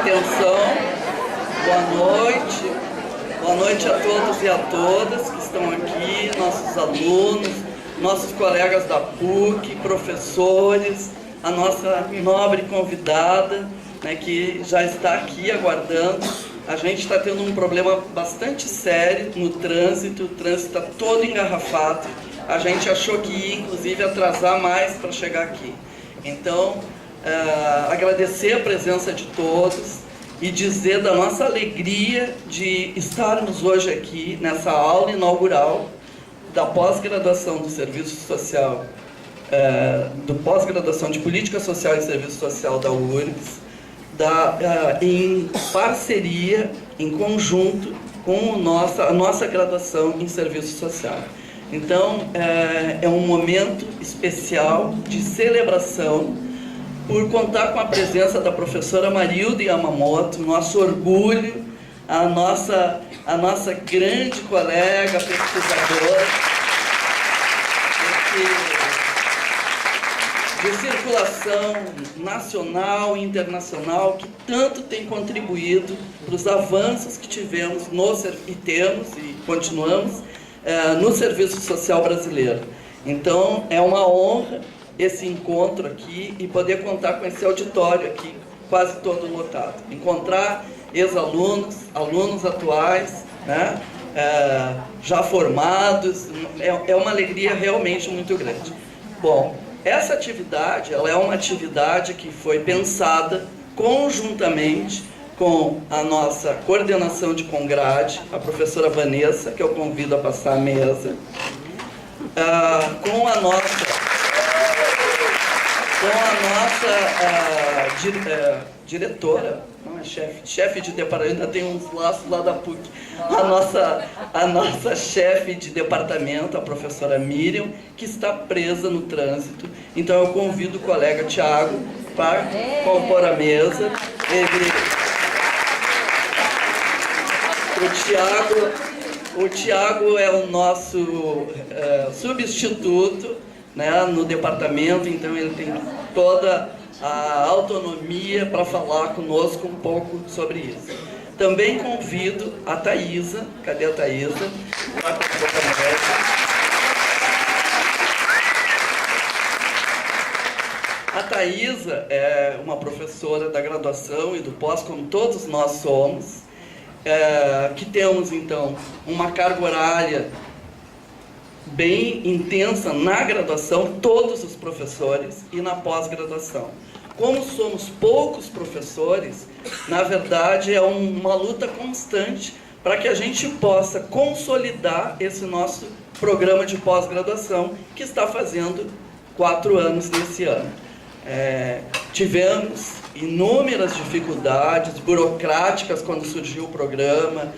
atenção. Boa noite. Boa noite a todos e a todas que estão aqui, nossos alunos, nossos colegas da PUC, professores, a nossa nobre convidada, né, que já está aqui aguardando. A gente está tendo um problema bastante sério no trânsito, o trânsito está todo engarrafado. A gente achou que ia, inclusive, atrasar mais para chegar aqui. Então, agradecer a presença de todos e dizer da nossa alegria de estarmos hoje aqui nessa aula inaugural da pós-graduação do Serviço Social, do pós-graduação de Política Social e Serviço Social da URGS, em parceria, em conjunto com a nossa graduação em Serviço Social. Então, é um momento especial de celebração por contar com a presença da professora Marilda Yamamoto, nosso orgulho, a nossa grande colega pesquisadora de circulação nacional e internacional, que tanto tem contribuído para os avanços que tivemos e continuamos no Serviço Social brasileiro. Então, é uma honra esse encontro aqui e poder contar com esse auditório aqui, quase todo lotado. Encontrar ex-alunos, alunos atuais, né, já formados, é uma alegria realmente muito grande. Bom, essa atividade, ela é uma atividade que foi pensada conjuntamente com a nossa coordenação de Congrade, a professora Vanessa, que eu convido a passar a mesa, com a nossa diretora, não é chefe de departamento, ainda tem uns laços lá da PUC, a nossa chefe de departamento, a professora Miriam, que está presa no trânsito. Então eu convido o colega Tiago para compor a mesa. O Tiago é o nosso substituto, né, no departamento, então ele tem toda a autonomia para falar conosco um pouco sobre isso. Também convido a Thaisa, cadê a Thaisa? A Thaisa é uma professora da graduação e do pós, como todos nós somos, que temos então uma carga horária bem intensa na graduação, todos os professores, e na pós-graduação. Como somos poucos professores, na verdade é uma luta constante para que a gente possa consolidar esse nosso programa de pós-graduação, que está fazendo 4 anos nesse ano. Tivemos inúmeras dificuldades burocráticas quando surgiu o programa.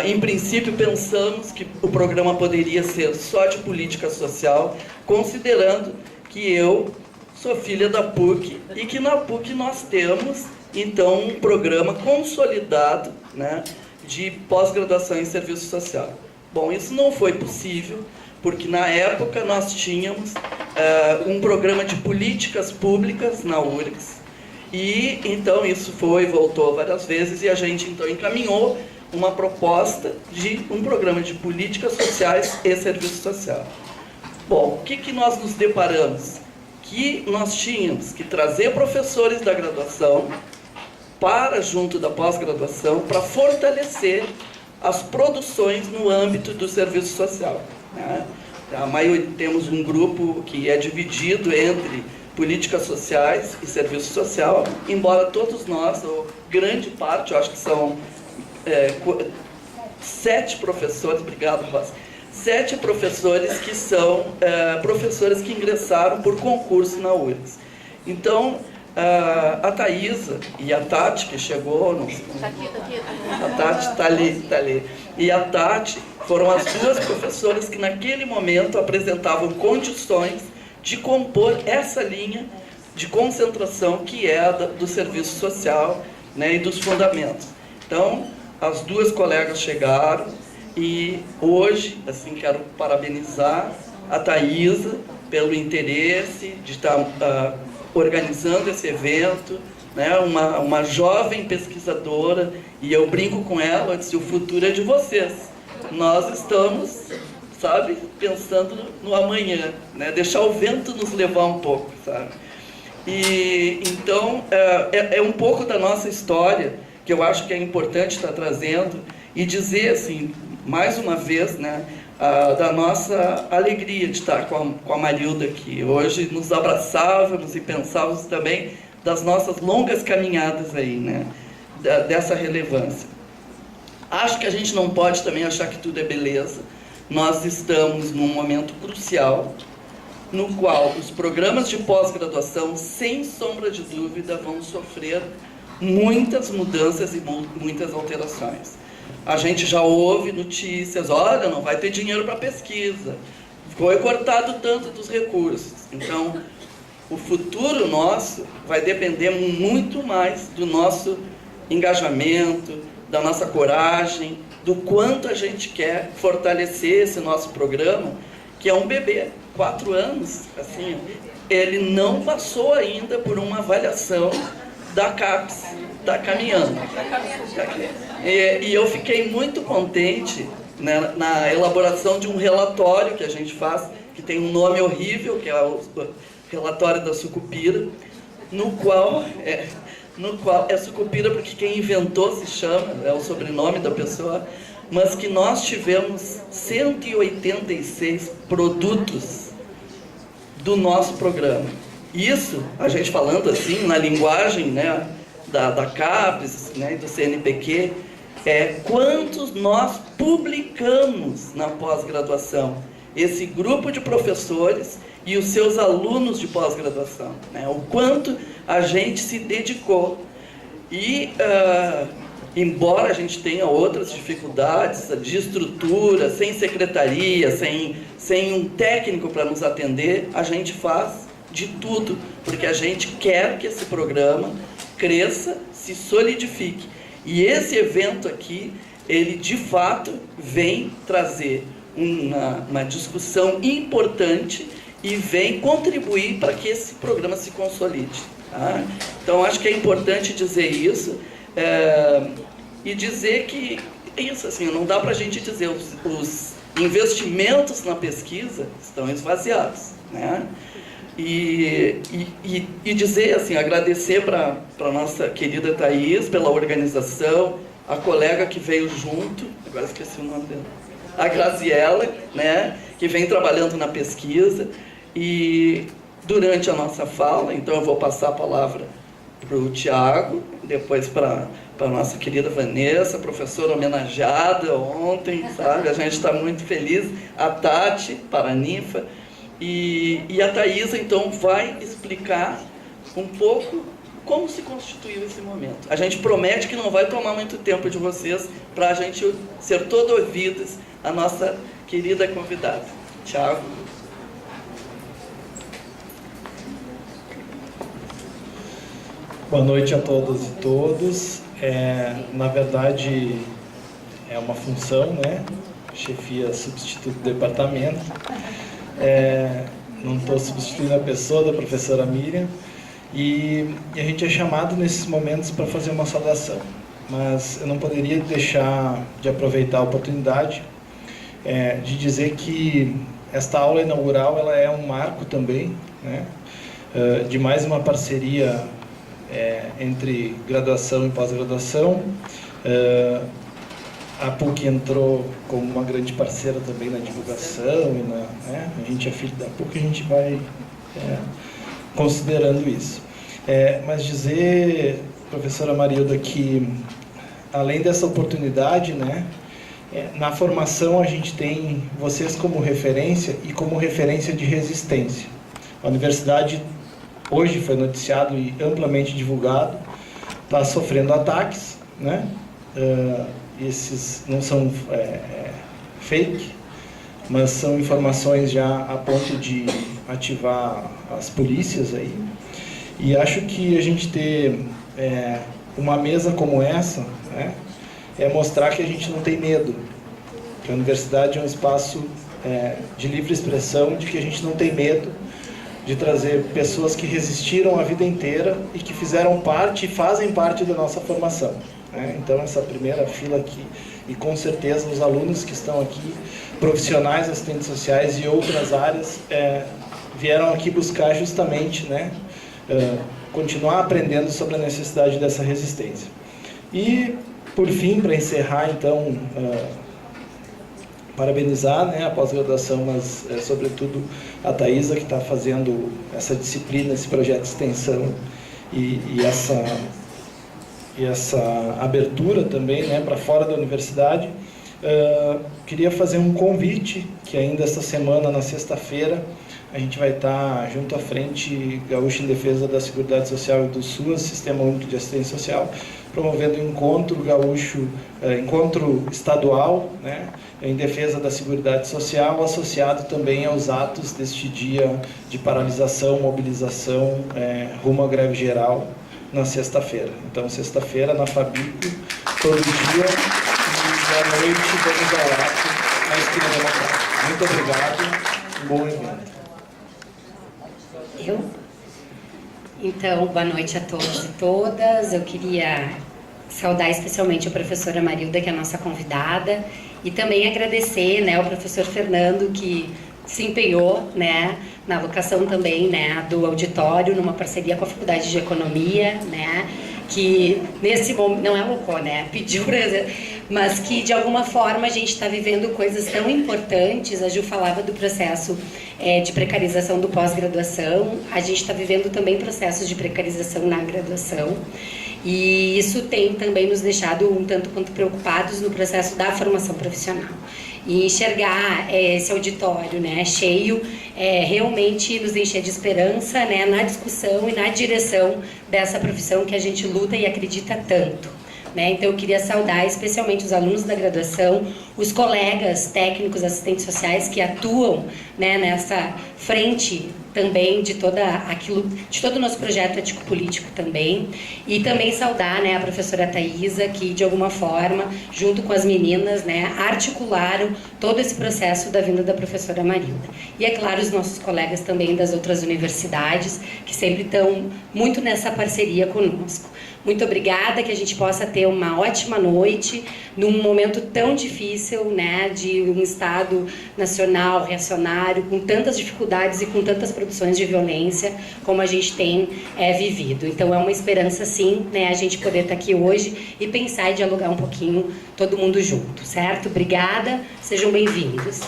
Em princípio, pensamos que o programa poderia ser só de política social, considerando que eu sou filha da PUC e que na PUC nós temos, então, um programa consolidado, né, de pós-graduação em serviço social. Bom, isso não foi possível, porque na época nós tínhamos um programa de políticas públicas na URGS, e então isso voltou várias vezes, e a gente então encaminhou uma proposta de um programa de políticas sociais e serviço social. Bom, o que nós nos deparamos? Que nós tínhamos que trazer professores da graduação para junto da pós-graduação para fortalecer as produções no âmbito do serviço social, né? Temos um grupo que é dividido entre políticas sociais e serviço social, embora todos nós, ou grande parte, eu acho que são 7 professores, obrigado, Rosa, 7 professores que são professores que ingressaram por concurso na URGS. Então, a Thaisa e a Tati, que chegou, não sei, a Tati está ali, e a Tati foram as 2 professoras que naquele momento apresentavam condições de compor essa linha de concentração que é do serviço social, né, e dos fundamentos. Então, as 2 colegas chegaram e hoje, assim, quero parabenizar a Thaisa pelo interesse de estar organizando esse evento, né, uma jovem pesquisadora, e eu brinco com ela, eu disse, o futuro é de vocês. Nós estamos, sabe, pensando no amanhã, né, deixar o vento nos levar um pouco, sabe. E então é um pouco da nossa história que eu acho que é importante estar trazendo e dizer assim, mais uma vez, né, da nossa alegria de estar com a Marilda aqui. Hoje nos abraçávamos e pensávamos também das nossas longas caminhadas aí, né, dessa relevância. Acho que a gente não pode também achar que tudo é beleza. Nós estamos num momento crucial, no qual os programas de pós-graduação, sem sombra de dúvida, vão sofrer muitas mudanças e muitas alterações. A gente já ouve notícias, olha, não vai ter dinheiro para pesquisa, foi cortado tanto dos recursos. Então, o futuro nosso vai depender muito mais do nosso engajamento, da nossa coragem, do quanto a gente quer fortalecer esse nosso programa, que é um bebê, 4 anos, assim, ele não passou ainda por uma avaliação da CAPES, está caminhando. E eu fiquei muito contente, né, na elaboração de um relatório que a gente faz, que tem um nome horrível, que é o relatório da Sucupira, no qual é Sucupira porque quem inventou se chama, é o sobrenome da pessoa, mas que nós tivemos 186 produtos do nosso programa. Isso, a gente falando assim, na linguagem, né, da CAPES, né, e do CNPq, quantos nós publicamos na pós-graduação. Esse grupo de professores e os seus alunos de pós-graduação, né, o quanto a gente se dedicou. E, embora a gente tenha outras dificuldades de estrutura, sem secretaria, sem um técnico para nos atender, a gente faz de tudo, porque a gente quer que esse programa cresça, se solidifique. E esse evento aqui, ele de fato vem trazer uma discussão importante e vem contribuir para que esse programa se consolide. Tá? Então, acho que é importante dizer isso, e dizer que, isso assim, não dá para a gente dizer, os investimentos na pesquisa estão esvaziados, né? E dizer assim, agradecer para a nossa querida Thaís pela organização, a colega que veio junto, agora esqueci o nome dela, a Graziella, né, que vem trabalhando na pesquisa. E durante a nossa fala, então eu vou passar a palavra para o Tiago, depois para a nossa querida Vanessa, professora homenageada ontem, sabe? A gente está muito feliz, a Tati, Paraninfa, e a Thaisa, então, vai explicar um pouco como se constituiu esse momento. A gente promete que não vai tomar muito tempo de vocês para a gente ser todo ouvidos a nossa querida convidada. Tiago. Boa noite a todas e todos. Na verdade, é uma função, né? Chefia substituto do departamento. Não estou substituindo a pessoa da professora Miriam. E a gente é chamado nesses momentos para fazer uma saudação. Mas eu não poderia deixar de aproveitar a oportunidade de dizer que esta aula inaugural ela é um marco também, né? De mais uma parceria entre graduação e pós-graduação. A PUC entrou como uma grande parceira também na divulgação, e a gente é filho da PUC, a gente vai considerando isso. Mas dizer, professora Marilda, que além dessa oportunidade, né, na formação a gente tem vocês como referência e como referência de resistência. A universidade, hoje foi noticiado e amplamente divulgado, está sofrendo ataques, né? Esses não são fake, mas são informações já a ponto de ativar as polícias aí. E acho que a gente ter uma mesa como essa, né, é mostrar que a gente não tem medo, que a universidade é um espaço de livre expressão, de que a gente não tem medo de trazer pessoas que resistiram a vida inteira e que fizeram parte e fazem parte da nossa formação, né? Então, essa primeira fila aqui, e com certeza os alunos que estão aqui, profissionais, assistentes sociais e outras áreas, vieram aqui buscar justamente, né, continuar aprendendo sobre a necessidade dessa resistência. E, por fim, para encerrar, então, parabenizar, né, a pós-graduação, mas sobretudo a Thaisa, que está fazendo essa disciplina, esse projeto de extensão e essa abertura também, né, para fora da universidade. Queria fazer um convite, que ainda esta semana, na sexta-feira, a gente vai estar junto à Frente Gaúcha em Defesa da Seguridade Social e do SUAS, Sistema Único de Assistência Social, promovendo um encontro gaúcho, encontro estadual, né, em defesa da Seguridade Social, associado também aos atos deste dia de paralisação, mobilização, rumo à greve geral, na sexta-feira. Então, sexta-feira, na Fabico, todo dia, e à noite, vamos ao ato na Esquina Democrática. Muito obrigado, um bom evento. Então, boa noite a todos e todas. Eu queria saudar especialmente a professora Marilda, que é a nossa convidada, e também agradecer, né, ao professor Fernando, que se empenhou, né, na locação também, né, do auditório, numa parceria com a Faculdade de Economia, né, que nesse momento, não alocou, né, pediu, mas que de alguma forma a gente está vivendo coisas tão importantes. A Ju falava do processo de precarização do pós-graduação, a gente está vivendo também processos de precarização na graduação, e isso tem também nos deixado um tanto quanto preocupados no processo da formação profissional. E enxergar esse auditório, né, cheio, realmente nos encher de esperança, né, na discussão e na direção dessa profissão que a gente luta e acredita tanto, né? Então eu queria saudar especialmente os alunos da graduação, os colegas técnicos, assistentes sociais que atuam, né, nessa frente também de todo o nosso projeto ético-político também, e também saudar, né, a professora Thaisa, que de alguma forma, junto com as meninas, né, articularam todo esse processo da vinda da professora Marilda. E é claro, os nossos colegas também das outras universidades, que sempre estão muito nessa parceria conosco. Muito obrigada, que a gente possa ter uma ótima noite, num momento tão difícil, né, de um Estado nacional, reacionário, com tantas dificuldades e com tantas produções de violência como a gente tem vivido. Então é uma esperança, sim, né, a gente poder estar aqui hoje e pensar e dialogar um pouquinho todo mundo junto, certo? Obrigada, sejam bem-vindos.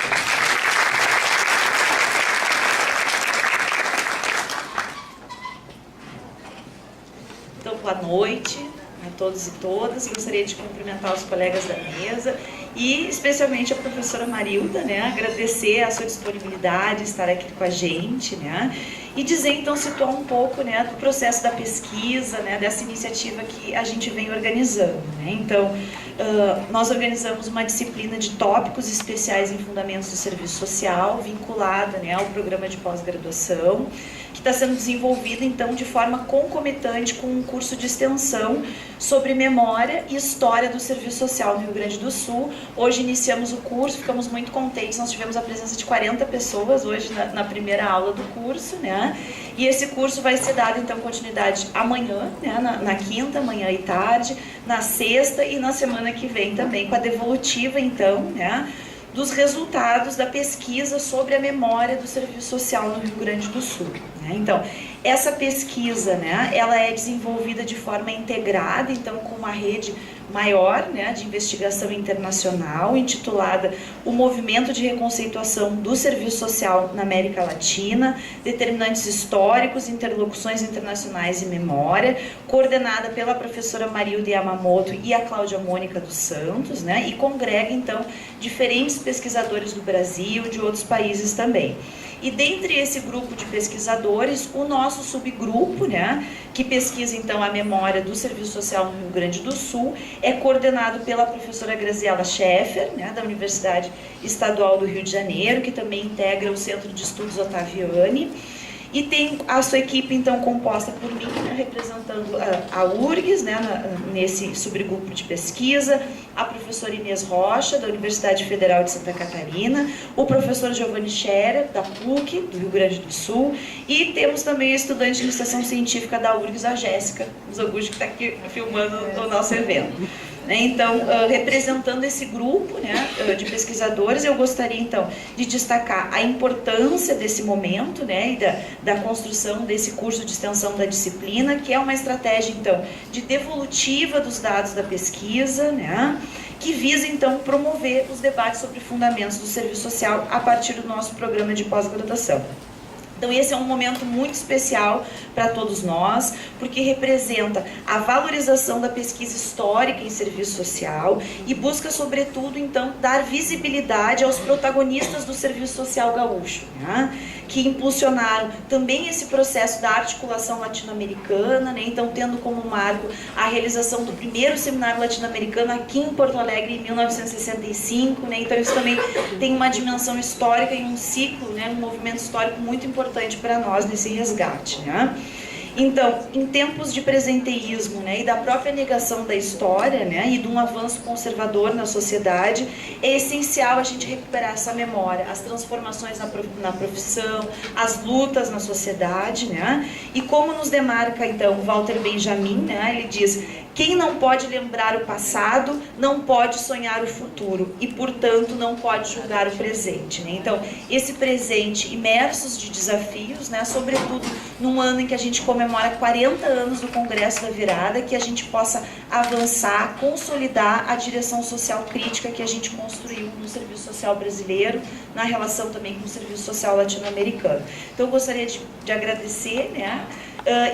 Boa noite a todos e todas. Gostaria de cumprimentar os colegas da mesa e especialmente a professora Marilda, né? Agradecer a sua disponibilidade, estar aqui com a gente, né? E dizer, então, situar um pouco, né, do processo da pesquisa, né, dessa iniciativa que a gente vem organizando, né? Então, nós organizamos uma disciplina de tópicos especiais em fundamentos do serviço social, vinculada, né, ao programa de pós-graduação, que está sendo desenvolvida, então, de forma concomitante com um curso de extensão sobre memória e história do serviço social no Rio Grande do Sul. Hoje iniciamos o curso, ficamos muito contentes, nós tivemos a presença de 40 pessoas hoje na primeira aula do curso, né? E esse curso vai ser dado, então, continuidade amanhã, né, na quinta, manhã e tarde, na sexta e na semana que vem também, com a devolutiva, então, né, dos resultados da pesquisa sobre a memória do serviço social no Rio Grande do Sul, né? Então, essa pesquisa, né, ela é desenvolvida de forma integrada, então, com uma rede maior, né, de investigação internacional, intitulada O Movimento de Reconceituação do Serviço Social na América Latina, Determinantes Históricos, Interlocuções Internacionais e Memória, coordenada pela professora Marilda Yamamoto e a Cláudia Mônica dos Santos, né, e congrega, então, diferentes pesquisadores do Brasil, de outros países também. E dentre esse grupo de pesquisadores, o nosso subgrupo, né, que pesquisa então a memória do serviço social no Rio Grande do Sul, é coordenado pela professora Graziela Scheffer, né, da Universidade Estadual do Rio de Janeiro, que também integra o Centro de Estudos Ottaviani. E tem a sua equipe, então, composta por mim, né, representando a URGS, né, nesse subgrupo de pesquisa, a professora Inês Rocha, da Universidade Federal de Santa Catarina, o professor Giovanni Scherer, da PUC, do Rio Grande do Sul, e temos também a estudante de iniciação científica da URGS, a Jéssica Zoguchi, que está aqui filmando o nosso evento. Então, representando esse grupo, né, de pesquisadores, eu gostaria, então, de destacar a importância desse momento, né, e da construção desse curso de extensão da disciplina, que é uma estratégia, então, de devolutiva dos dados da pesquisa, né, que visa, então, promover os debates sobre fundamentos do serviço social a partir do nosso programa de pós-graduação. Então, esse é um momento muito especial para todos nós, porque representa a valorização da pesquisa histórica em serviço social e busca, sobretudo, então, dar visibilidade aos protagonistas do serviço social gaúcho, né? Que impulsionaram também esse processo da articulação latino-americana, né? Então, tendo como marco a realização do primeiro seminário latino-americano aqui em Porto Alegre, em 1965, né? Então, isso também tem uma dimensão histórica e um ciclo, né? Um movimento histórico muito importante para nós nesse resgate, né? Então, em tempos de presenteísmo, né, e da própria negação da história, né, e de um avanço conservador na sociedade, é essencial a gente recuperar essa memória, as transformações na profissão, as lutas na sociedade, né? E como nos demarca, então, Walter Benjamin, né, ele diz: quem não pode lembrar o passado, não pode sonhar o futuro e, portanto, não pode julgar o presente, né? Então, esse presente imersos de desafios, né, sobretudo num ano em que a gente comemora 40 anos do Congresso da Virada, que a gente possa avançar, consolidar a direção social crítica que a gente construiu no serviço social brasileiro, na relação também com o serviço social latino-americano. Então, eu gostaria de agradecer, né,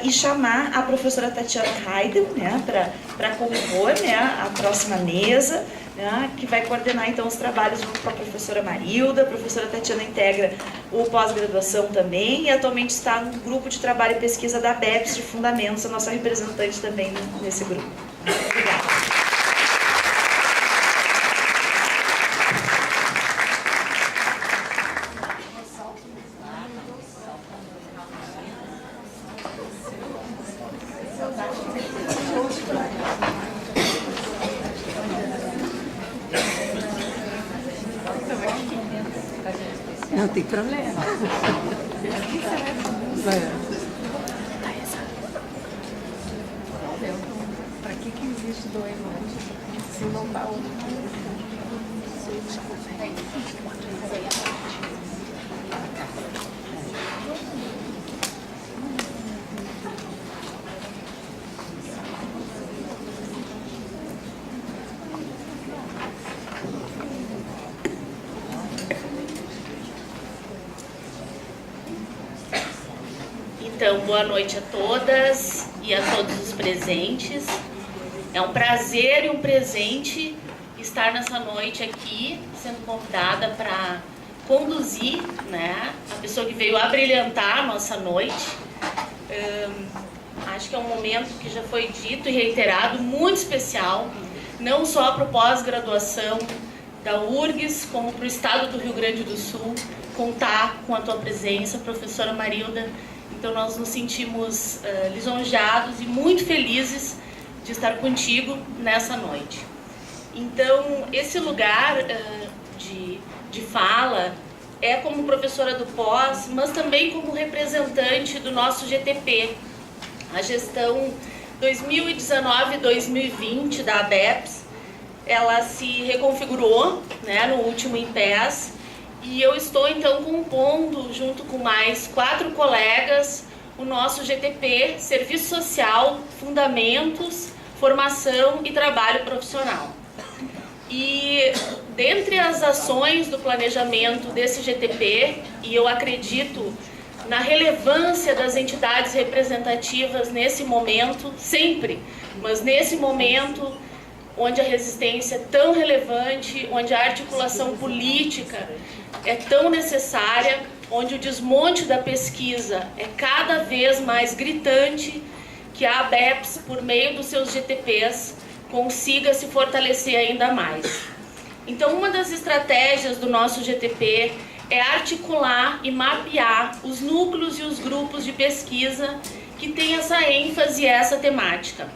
e chamar a professora Tatiana Heidel, né, para compor, né, a próxima mesa, né, que vai coordenar então os trabalhos junto com a professora Marilda. A professora Tatiana integra o pós-graduação também e atualmente está no grupo de trabalho e pesquisa da BEPS de Fundamentos, a nossa representante também nesse grupo. Obrigada. Não tem problema. Para que existe dois se não dá um? Então, boa noite a todas e a todos os presentes. É um prazer e um presente estar nessa noite aqui, sendo convidada para conduzir, né, a pessoa que veio abrilhantar a nossa noite. Acho que é um momento que já foi dito e reiterado, muito especial, não só para o pós-graduação da URGS, como para o estado do Rio Grande do Sul, contar com a tua presença, professora Marilda. Então, nós nos sentimos lisonjeados e muito felizes de estar contigo nessa noite. Então, esse lugar de fala é como professora do pós, mas também como representante do nosso GTP, a gestão 2019-2020 da ABEPS. Ela se reconfigurou, né, no último IMPES, e eu estou, então, compondo, junto com mais 4 colegas, o nosso GTP, Serviço Social, Fundamentos, Formação e Trabalho Profissional. E, dentre as ações do planejamento desse GTP, e eu acredito na relevância das entidades representativas nesse momento, sempre, mas nesse momento onde a resistência é tão relevante, onde a articulação política é tão necessária, onde o desmonte da pesquisa é cada vez mais gritante, que a ABEPS, por meio dos seus GTPs, consiga se fortalecer ainda mais. Então, uma das estratégias do nosso GTP é articular e mapear os núcleos e os grupos de pesquisa que têm essa ênfase e essa temática.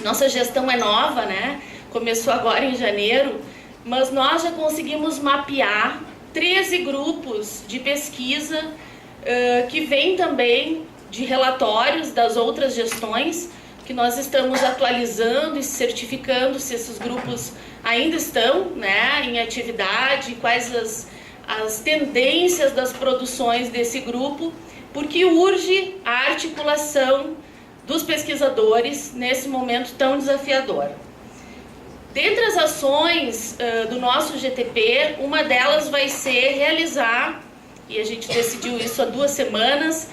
Nossa gestão é nova, né? Começou agora em janeiro, mas nós já conseguimos mapear 13 grupos de pesquisa que vêm também de relatórios das outras gestões, que nós estamos atualizando e certificando se esses grupos ainda estão, né, em atividade, quais as tendências das produções desse grupo, porque urge a articulação dos pesquisadores nesse momento tão desafiador. Dentre as ações do nosso GTP, uma delas vai ser realizar, e a gente decidiu isso há 2 semanas,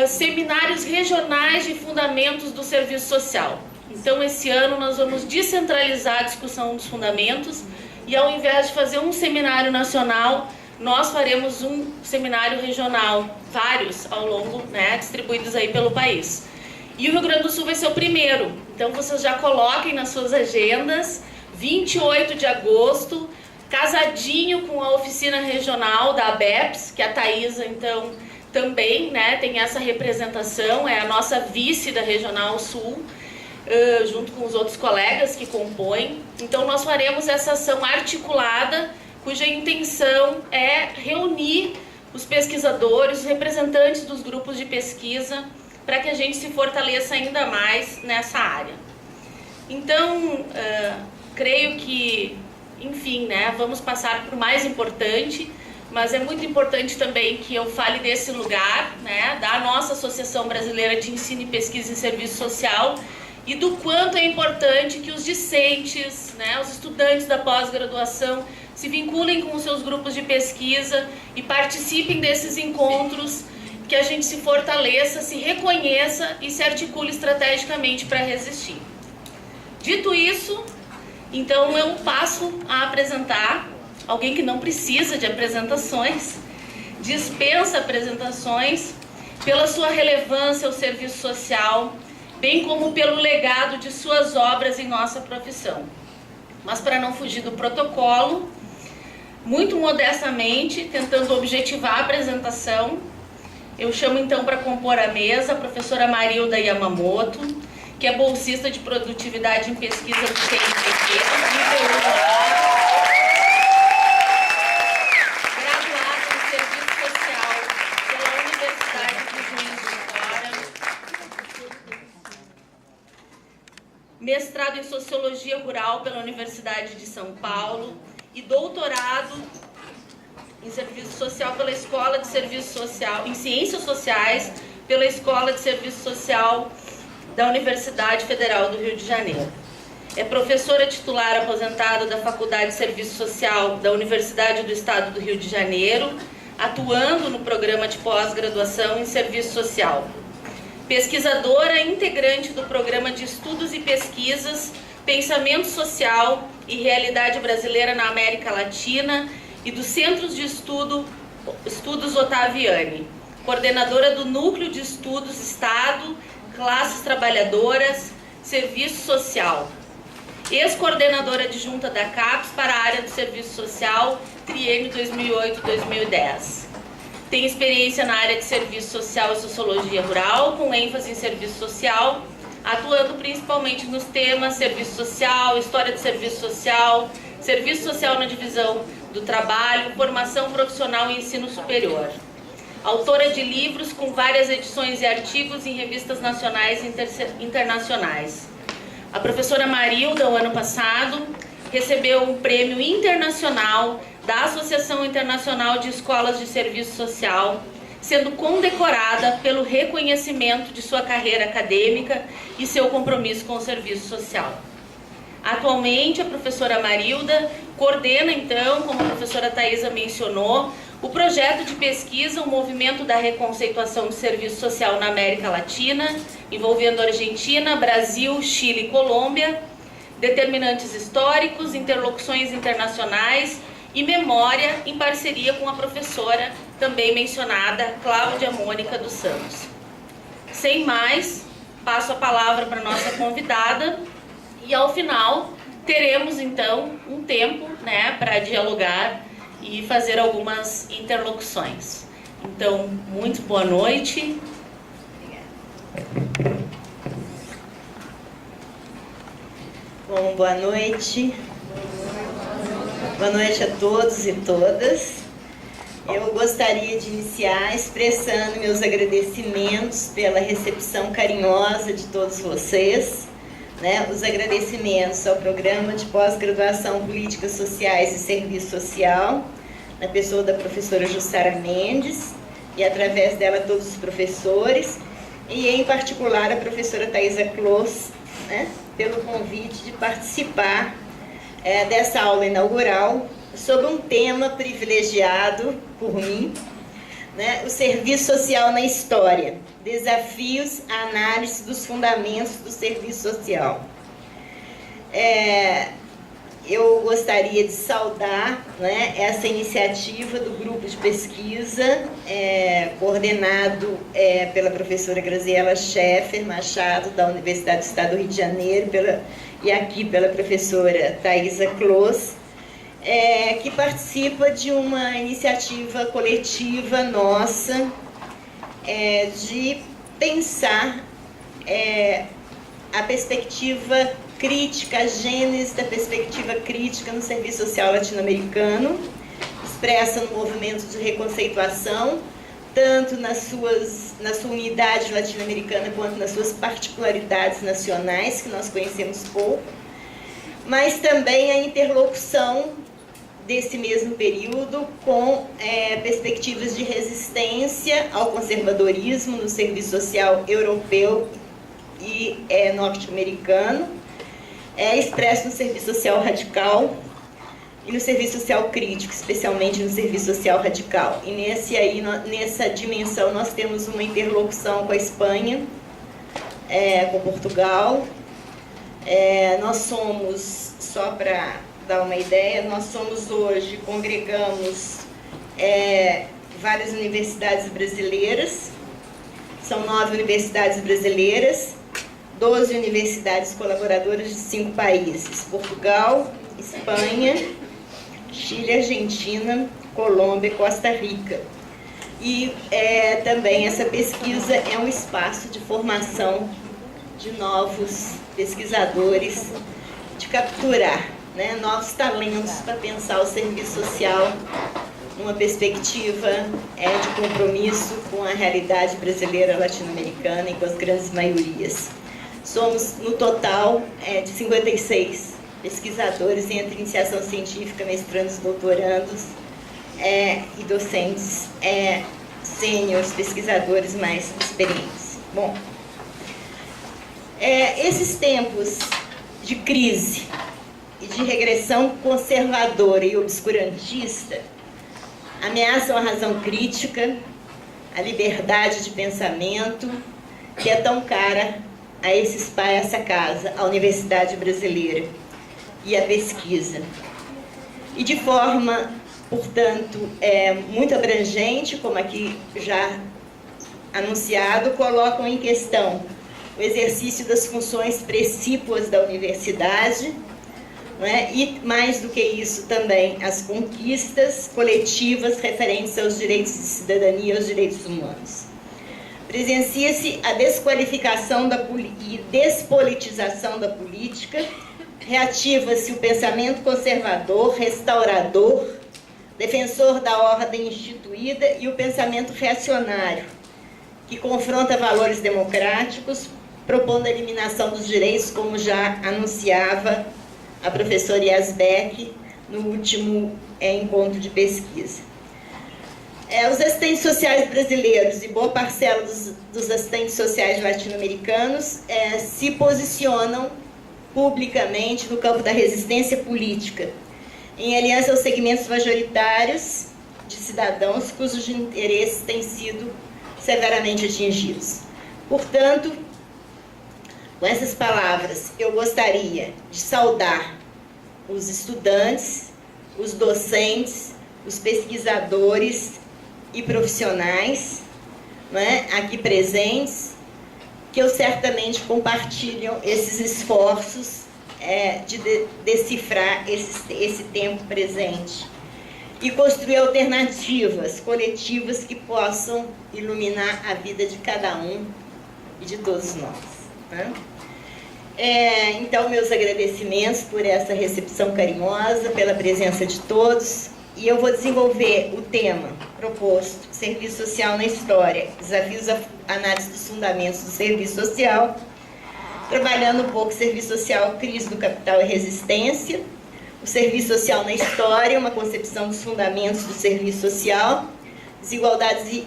seminários regionais de fundamentos do serviço social. Então, esse ano nós vamos descentralizar a discussão dos fundamentos e, ao invés de fazer um seminário nacional, nós faremos um seminário regional, vários ao longo, né, distribuídos aí pelo país. E o Rio Grande do Sul vai ser o primeiro. Então, vocês já coloquem nas suas agendas, 28 de agosto, casadinho com a oficina regional da ABEPS, que a Thaisa, então, também, né, tem essa representação, é a nossa vice da Regional Sul, junto com os outros colegas que compõem. Então, nós faremos essa ação articulada, cuja intenção é reunir os pesquisadores, os representantes dos grupos de pesquisa, para que a gente se fortaleça ainda mais nessa área. Então, creio que, enfim, né, vamos passar por mais importante, mas é muito importante também que eu fale desse lugar, né, da nossa Associação Brasileira de Ensino e Pesquisa em Serviço Social, e do quanto é importante que os discentes, né, os estudantes da pós-graduação se vinculem com os seus grupos de pesquisa e participem desses encontros, que a gente se fortaleça, se reconheça e se articule estrategicamente para resistir. Dito isso, então eu passo a apresentar alguém que não precisa de apresentações, dispensa apresentações, pela sua relevância ao serviço social, bem como pelo legado de suas obras em nossa profissão. Mas, para não fugir do protocolo, muito modestamente, tentando objetivar a apresentação, eu chamo então para compor a mesa a professora Marilda Yamamoto, que é bolsista de produtividade em pesquisa do CNPq, nível 1 graduada em serviço social pela Universidade de Juiz de Fora, mestrado em Sociologia Rural pela Universidade de São Paulo e doutorado em Serviço Social pela Escola de Serviço Social, em Ciências Sociais pela Escola de Serviço Social da Universidade Federal do Rio de Janeiro. É professora titular aposentada da Faculdade de Serviço Social da Universidade do Estado do Rio de Janeiro, atuando no programa de pós-graduação em Serviço Social. Pesquisadora integrante do Programa de Estudos e Pesquisas Pensamento Social e Realidade Brasileira na América Latina e dos Centros de Estudos Ottaviani. Coordenadora do Núcleo de Estudos Estado, Classes Trabalhadoras, Serviço Social. Ex-coordenadora adjunta da CAPES para a área do Serviço Social, triênio 2008-2010. Tem experiência na área de Serviço Social e Sociologia Rural, com ênfase em Serviço Social, atuando principalmente nos temas Serviço Social, História do Serviço Social, Serviço Social na Divisão do Trabalho, Formação Profissional e Ensino Superior. Autora de livros com várias edições e artigos em revistas nacionais e internacionais. A professora Marilda, o ano passado, recebeu um prêmio internacional da Associação Internacional de Escolas de Serviço Social, sendo condecorada pelo reconhecimento de sua carreira acadêmica e seu compromisso com o serviço social. Atualmente, a professora Marilda coordena, então, como a professora Thaisa mencionou, o projeto de pesquisa, o Movimento da Reconceituação do Serviço Social na América Latina, envolvendo Argentina, Brasil, Chile e Colômbia, determinantes históricos, interlocuções internacionais e memória, em parceria com a professora também mencionada, Cláudia Mônica dos Santos. Sem mais, passo a palavra para a nossa convidada e, ao final, teremos, então, um tempo, né, para dialogar e fazer algumas interlocuções. Então, muito boa noite. Bom, boa noite. Boa noite a todos e todas. Eu gostaria de iniciar expressando meus agradecimentos pela recepção carinhosa de todos vocês, né? Os agradecimentos ao Programa de Pós-Graduação Políticas Sociais e Serviço Social, na pessoa da professora Jussara Mendes, e através dela todos os professores, e em particular a professora Thaisa Clos, né? Pelo convite de participar dessa aula inaugural sobre um tema privilegiado por mim, né? O serviço social na história, desafios à análise dos fundamentos do serviço social. Eu gostaria de saudar, né, essa iniciativa do grupo de pesquisa, coordenado pela professora Graziela Scheffer Machado, da Universidade do Estado do Rio de Janeiro, e aqui pela professora Thaisa Clos, que participa de uma iniciativa coletiva nossa de pensar a perspectiva crítica, a gênese da perspectiva crítica no serviço social latino-americano, expressa no movimento de reconceituação, tanto na sua unidade latino-americana quanto nas suas particularidades nacionais, que nós conhecemos pouco, mas também a interlocução desse mesmo período com perspectivas de resistência ao conservadorismo no serviço social europeu e norte-americano, expresso no serviço social radical e no serviço social crítico, especialmente no serviço social radical. E nessa dimensão nós temos uma interlocução com a Espanha, com Portugal. Nós somos, só para dar uma ideia, nós somos hoje, congregamos várias universidades brasileiras, são 9 universidades brasileiras, 12 universidades colaboradoras de 5 países: Portugal, Espanha, Chile, Argentina, Colômbia e Costa Rica. E também essa pesquisa é um espaço de formação de novos pesquisadores, de capturar, né, novos talentos para pensar o serviço social numa perspectiva de compromisso com a realidade brasileira, latino-americana e com as grandes maiorias. Somos, no total, de 56 pesquisadores entre iniciação científica, mestrandos, doutorandos e docentes sêniores, pesquisadores mais experientes. Bom, esses tempos de crise e de regressão conservadora e obscurantista ameaçam a razão crítica, a liberdade de pensamento, que é tão cara a essa casa, a Universidade Brasileira, e a pesquisa. E de forma, portanto, muito abrangente, como aqui já anunciado, colocam em questão o exercício das funções precípuas da universidade, né? E, mais do que isso, também as conquistas coletivas referentes aos direitos de cidadania e aos direitos humanos. Presencia-se a desqualificação e despolitização da política, reativa-se o pensamento conservador, restaurador, defensor da ordem instituída, e o pensamento reacionário, que confronta valores democráticos, propondo a eliminação dos direitos, como já anunciava a professora Yasbeck no último encontro de pesquisa. Os assistentes sociais brasileiros e boa parcela dos assistentes sociais latino-americanos se posicionam publicamente no campo da resistência política, em aliança aos segmentos majoritários de cidadãos cujos interesses têm sido severamente atingidos. Portanto, com essas palavras, eu gostaria de saudar os estudantes, os docentes, os pesquisadores e profissionais, né, aqui presentes, que eu certamente compartilham esses esforços de decifrar esse tempo presente e construir alternativas coletivas que possam iluminar a vida de cada um e de todos nós, né? Então, meus agradecimentos por essa recepção carinhosa, pela presença de todos, e eu vou desenvolver o tema proposto, Serviço Social na História, Desafios à Análise dos Fundamentos do Serviço Social, trabalhando um pouco o Serviço Social, Crise do Capital e Resistência, o Serviço Social na História, uma concepção dos fundamentos do serviço social, desigualdades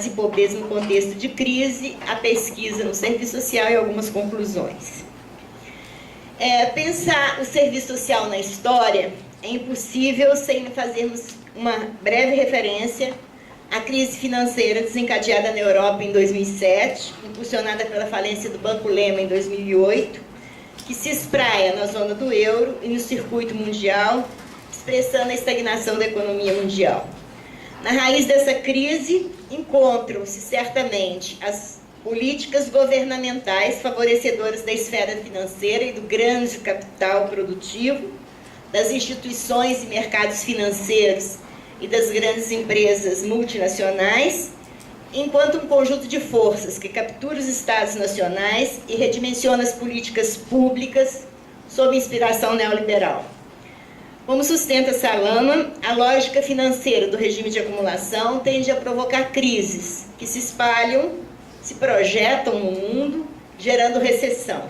e pobreza no contexto de crise, a pesquisa no serviço social e algumas conclusões. Pensar o serviço social na história é impossível sem fazermos uma breve referência à crise financeira desencadeada na Europa em 2007, impulsionada pela falência do Banco Lehman em 2008, que se espraia na zona do euro e no circuito mundial, expressando a estagnação da economia mundial. Na raiz dessa crise, encontram-se certamente as políticas governamentais favorecedoras da esfera financeira e do grande capital produtivo, das instituições e mercados financeiros e das grandes empresas multinacionais, enquanto um conjunto de forças que captura os estados nacionais e redimensiona as políticas públicas sob inspiração neoliberal. Como sustenta Salama, a lógica financeira do regime de acumulação tende a provocar crises que se espalham, se projetam no mundo, gerando recessão.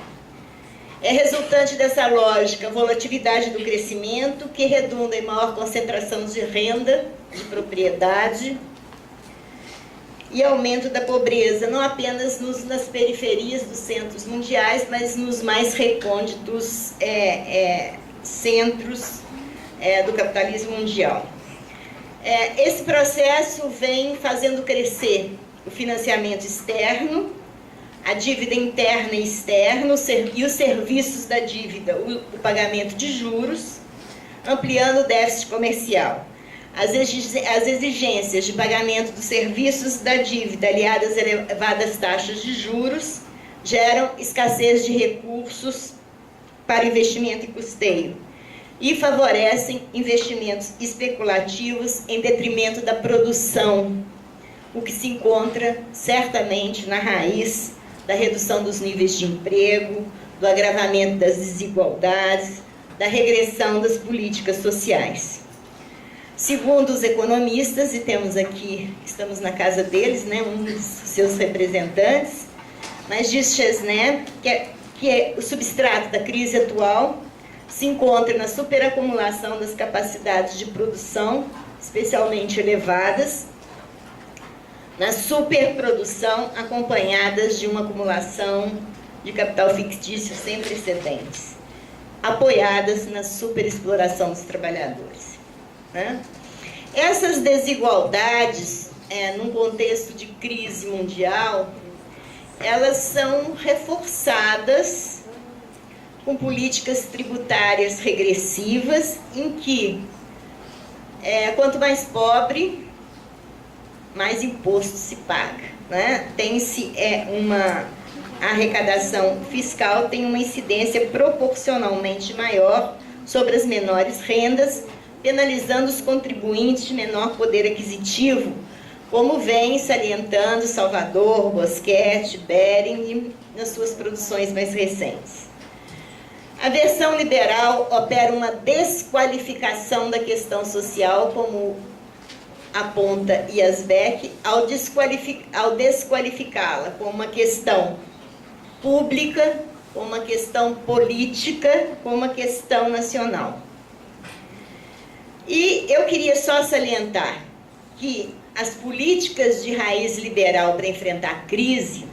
É resultante dessa lógica a volatilidade do crescimento, que redunda em maior concentração de renda, de propriedade, e aumento da pobreza, não apenas nas periferias dos centros mundiais, mas nos mais recônditos centros do capitalismo mundial. Esse processo vem fazendo crescer o financiamento externo, a dívida interna e externa e os serviços da dívida, o pagamento de juros, ampliando o déficit comercial. As exigências de pagamento dos serviços da dívida, aliadas a elevadas taxas de juros, geram escassez de recursos para investimento e custeio e favorecem investimentos especulativos em detrimento da produção, o que se encontra certamente na raiz da redução dos níveis de emprego, do agravamento das desigualdades, da regressão das políticas sociais. Segundo os economistas, e temos aqui, estamos na casa deles, né, um dos seus representantes, mas diz Chesney que o substrato da crise atual se encontra na superacumulação das capacidades de produção, especialmente elevadas, na superprodução acompanhadas de uma acumulação de capital fictício sem precedentes, apoiadas na superexploração dos trabalhadores. Essas desigualdades, num contexto de crise mundial, elas são reforçadas com políticas tributárias regressivas, em que quanto mais pobre, mais imposto se paga, né? A arrecadação fiscal tem uma incidência proporcionalmente maior sobre as menores rendas, penalizando os contribuintes de menor poder aquisitivo, como vem salientando Salvador, Boschetti, Behring nas suas produções mais recentes. A versão liberal opera uma desqualificação da questão social, como aponta Yazbek, ao desqualificá-la como uma questão pública, como uma questão política, como uma questão nacional. E eu queria só salientar que as políticas de raiz liberal para enfrentar a crise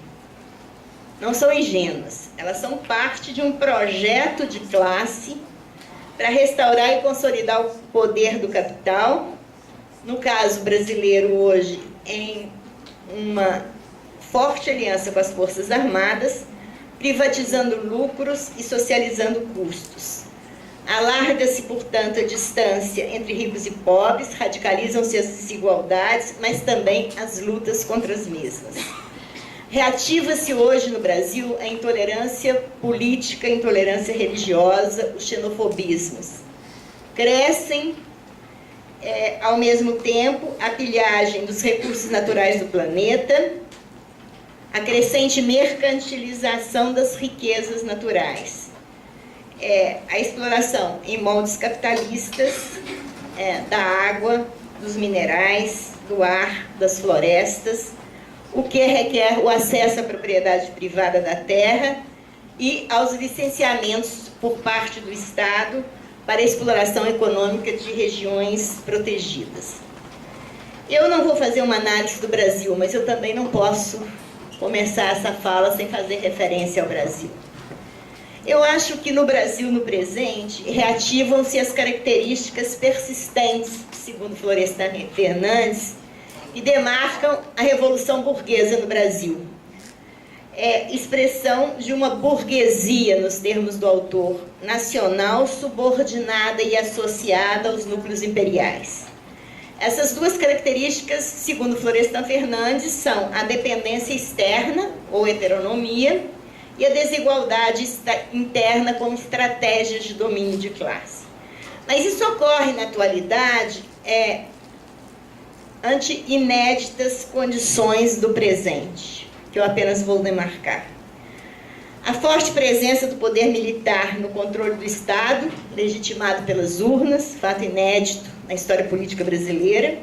não são ingênuas, elas são parte de um projeto de classe para restaurar e consolidar o poder do capital, no caso brasileiro hoje, em uma forte aliança com as Forças Armadas, privatizando lucros e socializando custos. Alarga-se, portanto, a distância entre ricos e pobres, radicalizam-se as desigualdades, mas também as lutas contra as mesmas. Reativa-se hoje no Brasil a intolerância política, a intolerância religiosa, os xenofobismos. Crescem ao mesmo tempo, a pilhagem dos recursos naturais do planeta, a crescente mercantilização das riquezas naturais, a exploração em moldes capitalistas da água, dos minerais, do ar, das florestas, o que requer o acesso à propriedade privada da terra e aos licenciamentos por parte do Estado para a exploração econômica de regiões protegidas. Eu não vou fazer uma análise do Brasil, mas eu também não posso começar essa fala sem fazer referência ao Brasil. Eu acho que no Brasil, no presente, reativam-se as características persistentes, segundo Florestan Fernandes, e demarcam a Revolução Burguesa no Brasil. Expressão de uma burguesia, nos termos do autor, nacional, subordinada e associada aos núcleos imperiais. Essas duas características, segundo Florestan Fernandes, são a dependência externa, ou heteronomia, e a desigualdade interna como estratégias de domínio de classe. Mas isso ocorre na atualidade ante inéditas condições do presente, que eu apenas vou demarcar. A forte presença do poder militar no controle do Estado, legitimado pelas urnas, fato inédito na história política brasileira,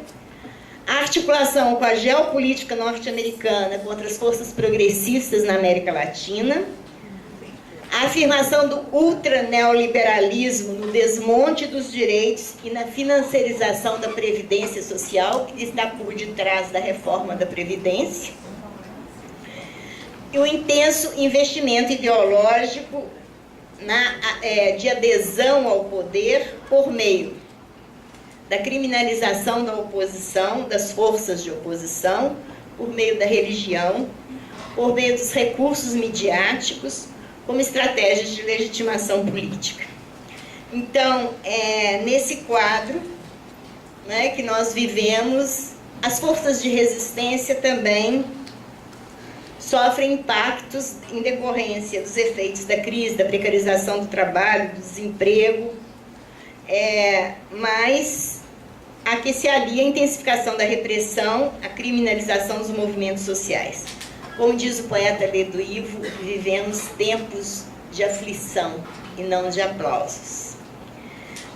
a articulação com a geopolítica norte-americana contra as forças progressistas na América Latina, a afirmação do ultraneoliberalismo no desmonte dos direitos e na financiarização da Previdência Social, que está por detrás da reforma da Previdência, e o intenso investimento ideológico de adesão ao poder por meio da criminalização da oposição, das forças de oposição, por meio da religião, por meio dos recursos midiáticos, como estratégias de legitimação política. Então, nesse quadro, né, que nós vivemos, as forças de resistência também sofrem impactos em decorrência dos efeitos da crise, da precarização do trabalho, do desemprego, mas a que se alia a intensificação da repressão, a criminalização dos movimentos sociais. Como diz o poeta Ledo Ivo, vivemos tempos de aflição e não de aplausos.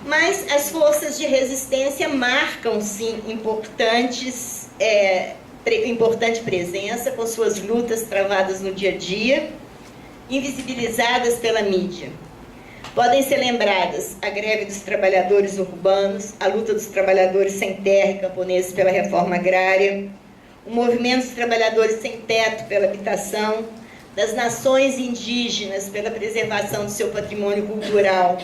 Mas as forças de resistência marcam, sim, importante presença com suas lutas travadas no dia a dia, invisibilizadas pela mídia. Podem ser lembradas a greve dos trabalhadores urbanos, a luta dos trabalhadores sem terra e camponeses pela reforma agrária, o movimento dos trabalhadores sem teto pela habitação, das nações indígenas pela preservação do seu patrimônio cultural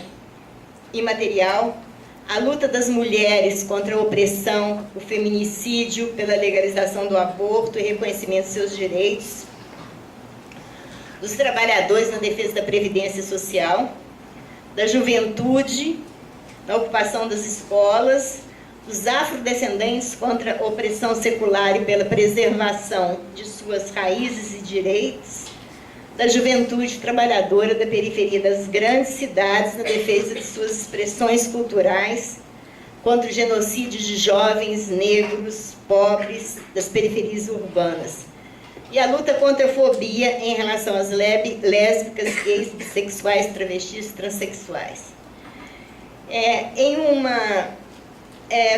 e material, a luta das mulheres contra a opressão, o feminicídio pela legalização do aborto e reconhecimento de seus direitos, dos trabalhadores na defesa da previdência social, da juventude, da ocupação das escolas, dos afrodescendentes contra a opressão secular e pela preservação de suas raízes e direitos, da juventude trabalhadora da periferia das grandes cidades na defesa de suas expressões culturais, contra o genocídio de jovens, negros, pobres, das periferias urbanas. E a luta contra a fobia em relação às lésbicas, gays, bissexuais, travestis e transexuais. Em uma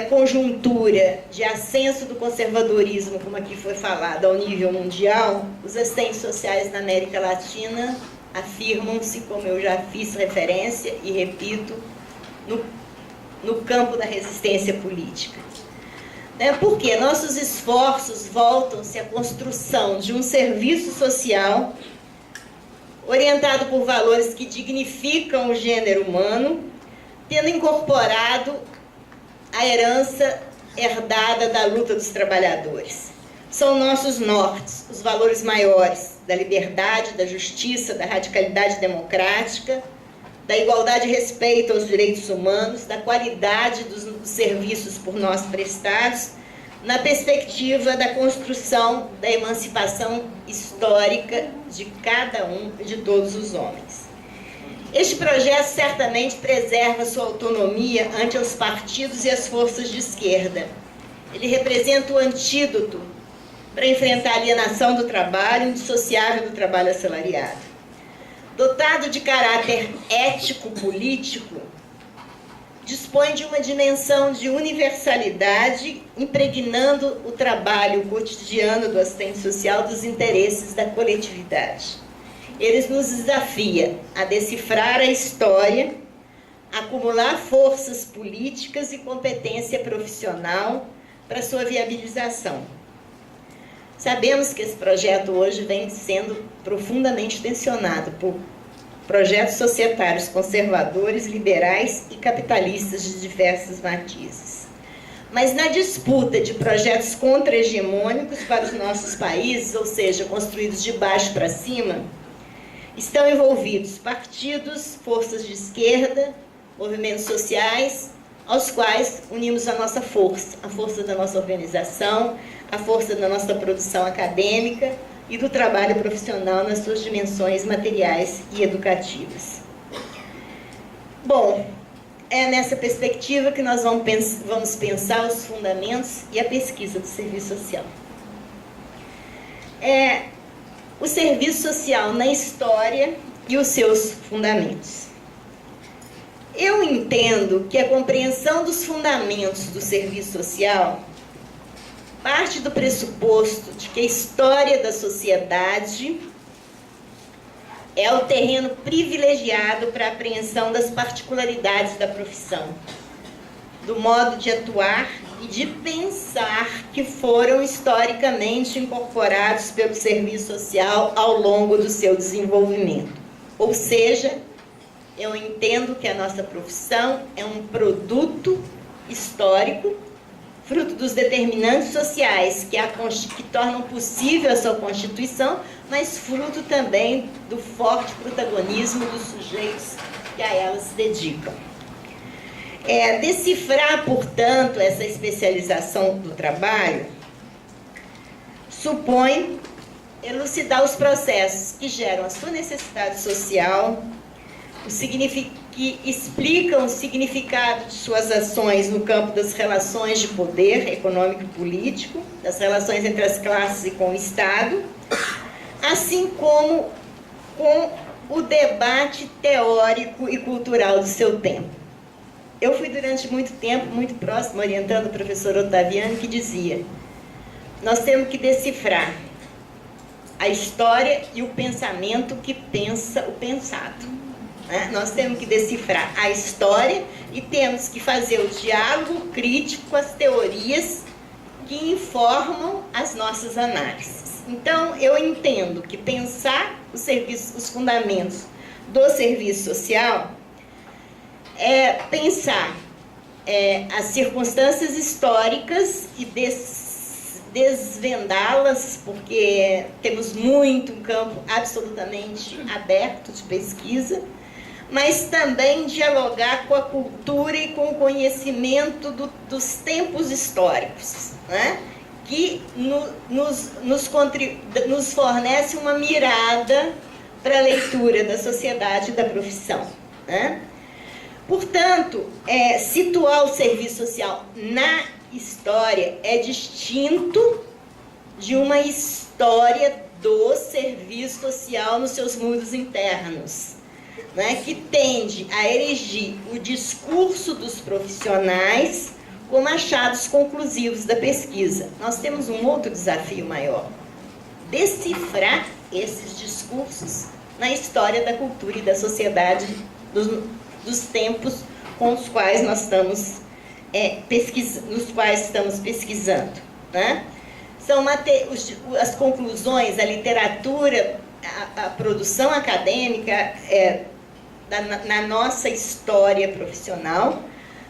conjuntura de ascenso do conservadorismo, como aqui foi falado, ao nível mundial, os assistentes sociais na América Latina afirmam-se, como eu já fiz referência e repito, no campo da resistência política. Porque nossos esforços voltam-se à construção de um serviço social orientado por valores que dignificam o gênero humano, tendo incorporado a herança herdada da luta dos trabalhadores. São nossos nortes, os valores maiores da liberdade, da justiça, da radicalidade democrática, da igualdade e respeito aos direitos humanos, da qualidade dos serviços por nós prestados, na perspectiva da construção da emancipação histórica de cada um e de todos os homens. Este projeto certamente preserva sua autonomia ante os partidos e as forças de esquerda. Ele representa o antídoto para enfrentar a alienação do trabalho indissociável do trabalho assalariado. Dotado de caráter ético-político, dispõe de uma dimensão de universalidade, impregnando o trabalho cotidiano do assistente social dos interesses da coletividade. Ele nos desafia a decifrar a história, acumular forças políticas e competência profissional para sua viabilização. Sabemos que esse projeto hoje vem sendo profundamente tensionado por projetos societários conservadores, liberais e capitalistas de diversos matizes. Mas na disputa de projetos contra-hegemônicos para os nossos países, ou seja, construídos de baixo para cima, estão envolvidos partidos, forças de esquerda, movimentos sociais, aos quais unimos a nossa força, a força da nossa organização, a força da nossa produção acadêmica e do trabalho profissional nas suas dimensões materiais e educativas. Bom, é nessa perspectiva que nós vamos pensar os fundamentos e a pesquisa do serviço social. O serviço social na história e os seus fundamentos. Eu entendo que a compreensão dos fundamentos do serviço social parte do pressuposto de que a história da sociedade é o terreno privilegiado para a apreensão das particularidades da profissão, do modo de atuar e de pensar que foram historicamente incorporados pelo serviço social ao longo do seu desenvolvimento. Ou seja, eu entendo que a nossa profissão é um produto histórico, fruto dos determinantes sociais que tornam possível a sua constituição, mas fruto também do forte protagonismo dos sujeitos que a ela se dedicam. Decifrar, portanto, essa especialização do trabalho supõe elucidar os processos que geram a sua necessidade social, que explicam o significado de suas ações no campo das relações de poder econômico e político, das relações entre as classes e com o Estado, assim como com o debate teórico e cultural do seu tempo. Eu fui durante muito tempo, muito próximo, orientando o professor Otaviano, que dizia: nós temos que decifrar a história e o pensamento que pensa o pensado. Nós temos que decifrar a história e temos que fazer o diálogo crítico com as teorias que informam as nossas análises. Então, eu entendo que pensar os fundamentos do serviço social é pensar as circunstâncias históricas e desvendá-las, porque temos um campo absolutamente aberto de pesquisa, mas também dialogar com a cultura e com o conhecimento dos tempos históricos, né? Que nos fornece uma mirada para a leitura da sociedade e da profissão, né? Portanto, situar o serviço social na história é distinto de uma história do serviço social nos seus mundos internos, né, que tende a erigir o discurso dos profissionais como achados conclusivos da pesquisa. Nós temos um outro desafio maior: decifrar esses discursos na história da cultura e da sociedade dos tempos com os quais nós estamos pesquisando, né? São as conclusões, a literatura, a produção acadêmica na nossa história profissional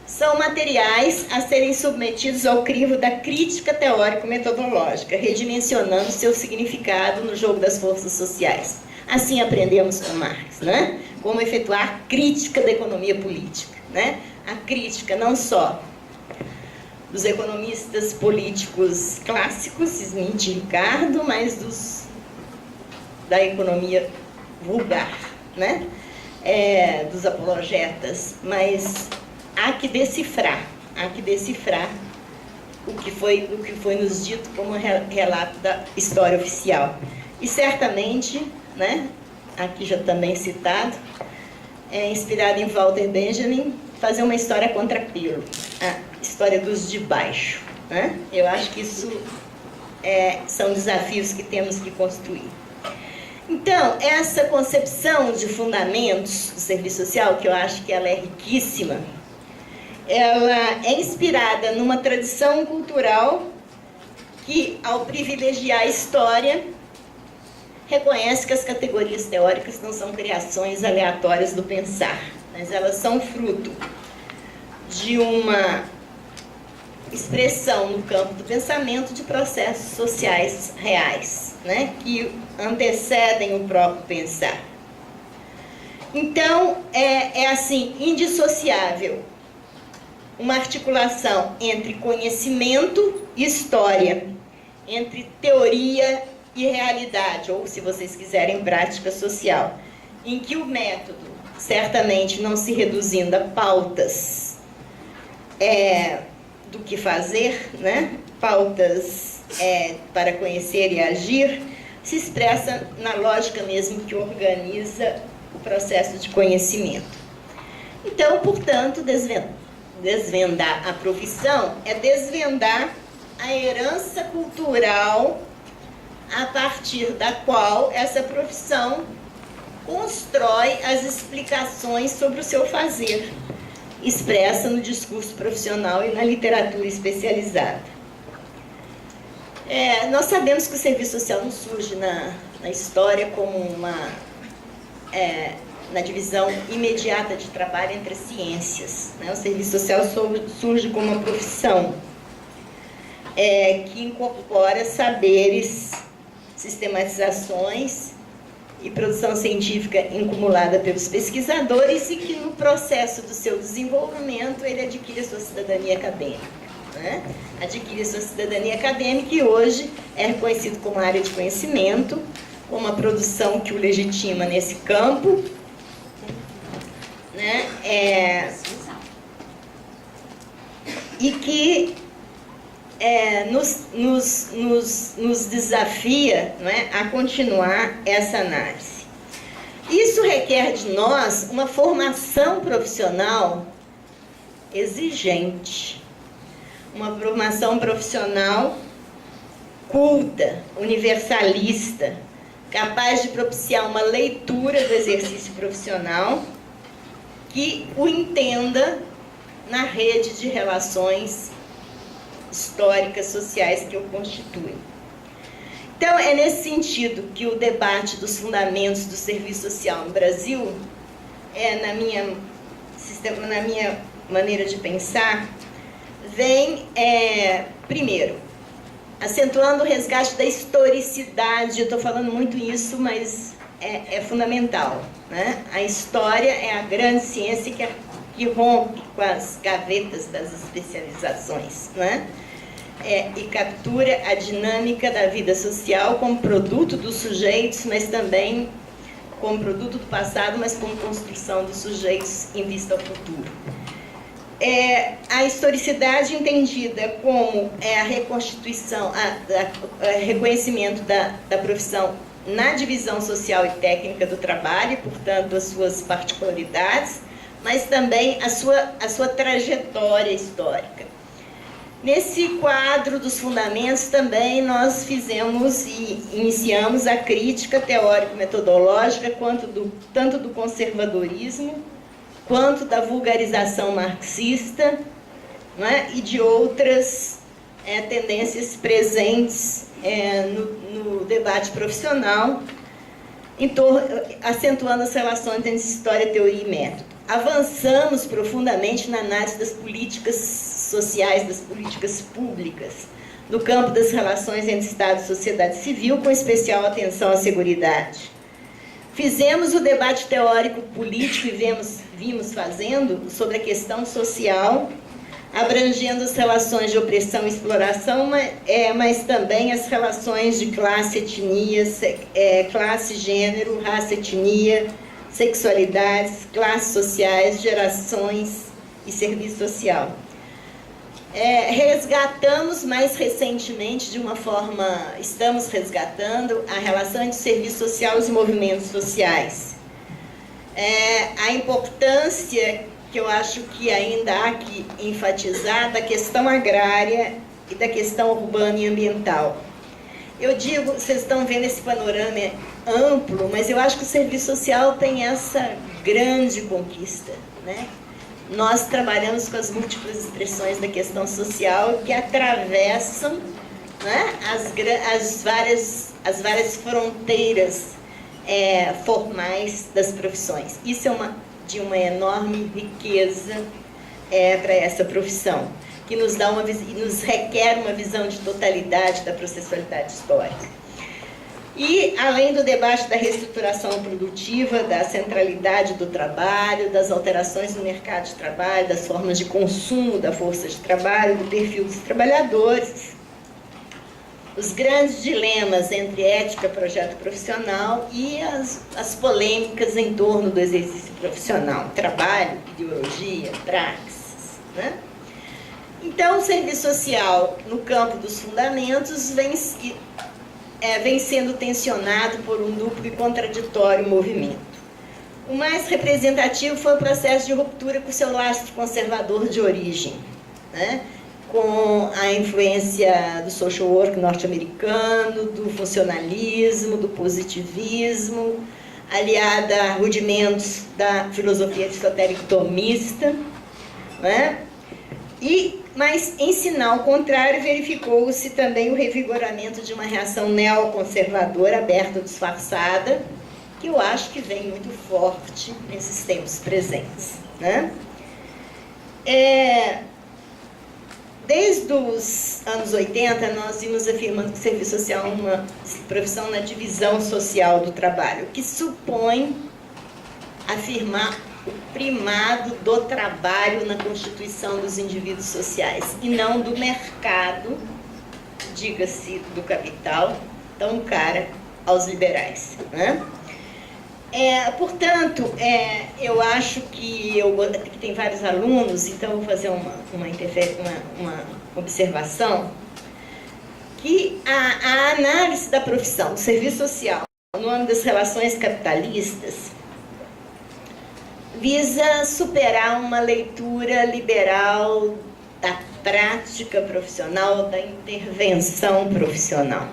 são materiais a serem submetidos ao crivo da crítica teórico-metodológica, redimensionando seu significado no jogo das forças sociais. Assim aprendemos com Marx, né? Como efetuar crítica da economia política, né? A crítica não só dos economistas políticos clássicos, Smith e Ricardo, mas da economia vulgar, né? dos apologetas, mas há que decifrar o que foi nos dito como relato da história oficial. E certamente, né, aqui já também citado, inspirado em Walter Benjamin, fazer uma história contrapelo, a história dos de baixo, né? Eu acho que isso são desafios que temos que construir. Então, essa concepção de fundamentos do serviço social, que eu acho que ela é riquíssima, ela é inspirada numa tradição cultural que, ao privilegiar a história, reconhece que as categorias teóricas não são criações aleatórias do pensar, mas elas são fruto de uma expressão no campo do pensamento de processos sociais reais, né, que antecedem o próprio pensar. Então, é assim, indissociável uma articulação entre conhecimento e história, entre teoria e realidade, ou, se vocês quiserem, prática social, em que o método, certamente não se reduzindo a pautas do que fazer, né? Pautas para conhecer e agir, se expressa na lógica mesmo que organiza o processo de conhecimento. Então, portanto, desvendar a profissão é desvendar a herança cultural a partir da qual essa profissão constrói as explicações sobre o seu fazer, expressa no discurso profissional e na literatura especializada. Nós sabemos que o serviço social não surge na história como na divisão imediata de trabalho entre as ciências, né? O serviço social surge como uma profissão que incorpora saberes, sistematizações e produção científica acumulada pelos pesquisadores e que no processo do seu desenvolvimento ele adquire a sua cidadania acadêmica, né? Adquire a sua cidadania acadêmica e hoje é reconhecido como área de conhecimento, como uma produção que o legitima nesse campo, né? E que nos desafia, não é, a continuar essa análise. Isso requer de nós uma formação profissional exigente, uma formação profissional culta, universalista, capaz de propiciar uma leitura do exercício profissional que o entenda na rede de relações históricas, sociais que o constituem. Então, é nesse sentido que o debate dos fundamentos do serviço social no Brasil, na minha maneira de pensar, vem, primeiro, acentuando o resgate da historicidade. Eu estou falando muito isso, mas é fundamental, né? A história é a grande ciência que rompe com as gavetas das especializações, né? E captura a dinâmica da vida social como produto dos sujeitos, mas também como produto do passado, mas como construção dos sujeitos em vista ao futuro. A historicidade entendida como a reconstituição, reconhecimento da profissão na divisão social e técnica do trabalho, portanto, as suas particularidades, mas também a sua trajetória histórica. Nesse quadro dos fundamentos também nós fizemos e iniciamos a crítica teórico-metodológica tanto do conservadorismo quanto da vulgarização marxista, né, e de outras tendências presentes no debate profissional, acentuando as relações entre história, teoria e método. Avançamos profundamente na análise das políticas sociais, das políticas públicas, no campo das relações entre Estado e sociedade civil, com especial atenção à seguridade. Fizemos o debate teórico-político e vimos fazendo sobre a questão social, abrangendo as relações de opressão e exploração, mas também as relações de classe, etnia, classe, gênero, raça, etnia, sexualidades, classes sociais, gerações e serviço social. Resgatamos mais recentemente, estamos resgatando a relação entre serviço social e os movimentos sociais. A importância que eu acho que ainda há que enfatizar da questão agrária e da questão urbana e ambiental. Eu digo, vocês estão vendo esse panorama amplo, mas eu acho que o serviço social tem essa grande conquista, né? Nós trabalhamos com as múltiplas expressões da questão social que atravessam, né, as várias fronteiras formais das profissões. Isso é de uma enorme riqueza para essa profissão, que nos requer uma visão de totalidade da processualidade histórica. E, além do debate da reestruturação produtiva, da centralidade do trabalho, das alterações no mercado de trabalho, das formas de consumo da força de trabalho, do perfil dos trabalhadores, os grandes dilemas entre ética, projeto profissional e as polêmicas em torno do exercício profissional, trabalho, ideologia, praxis, né? Então, o serviço social, no campo dos fundamentos, vem sendo tensionado por um duplo e contraditório movimento. O mais representativo foi o processo de ruptura com seu lastro conservador de origem, né? Com a influência do social work norte-americano, do funcionalismo, do positivismo, aliada a rudimentos da filosofia aristotélico-tomista, né? Mas, em sinal contrário, verificou-se também o revigoramento de uma reação neoconservadora, aberta ou disfarçada, que eu acho que vem muito forte nesses tempos presentes, né? Desde os anos 80, nós vimos afirmando que o serviço social é uma profissão na divisão social do trabalho, que supõe afirmar o primado do trabalho na constituição dos indivíduos sociais e não do mercado, diga-se do capital, tão cara aos liberais, né? Portanto, eu acho que tem vários alunos, então eu vou fazer uma observação, que a análise da profissão do serviço social no âmbito das relações capitalistas visa superar uma leitura liberal da prática profissional, da intervenção profissional.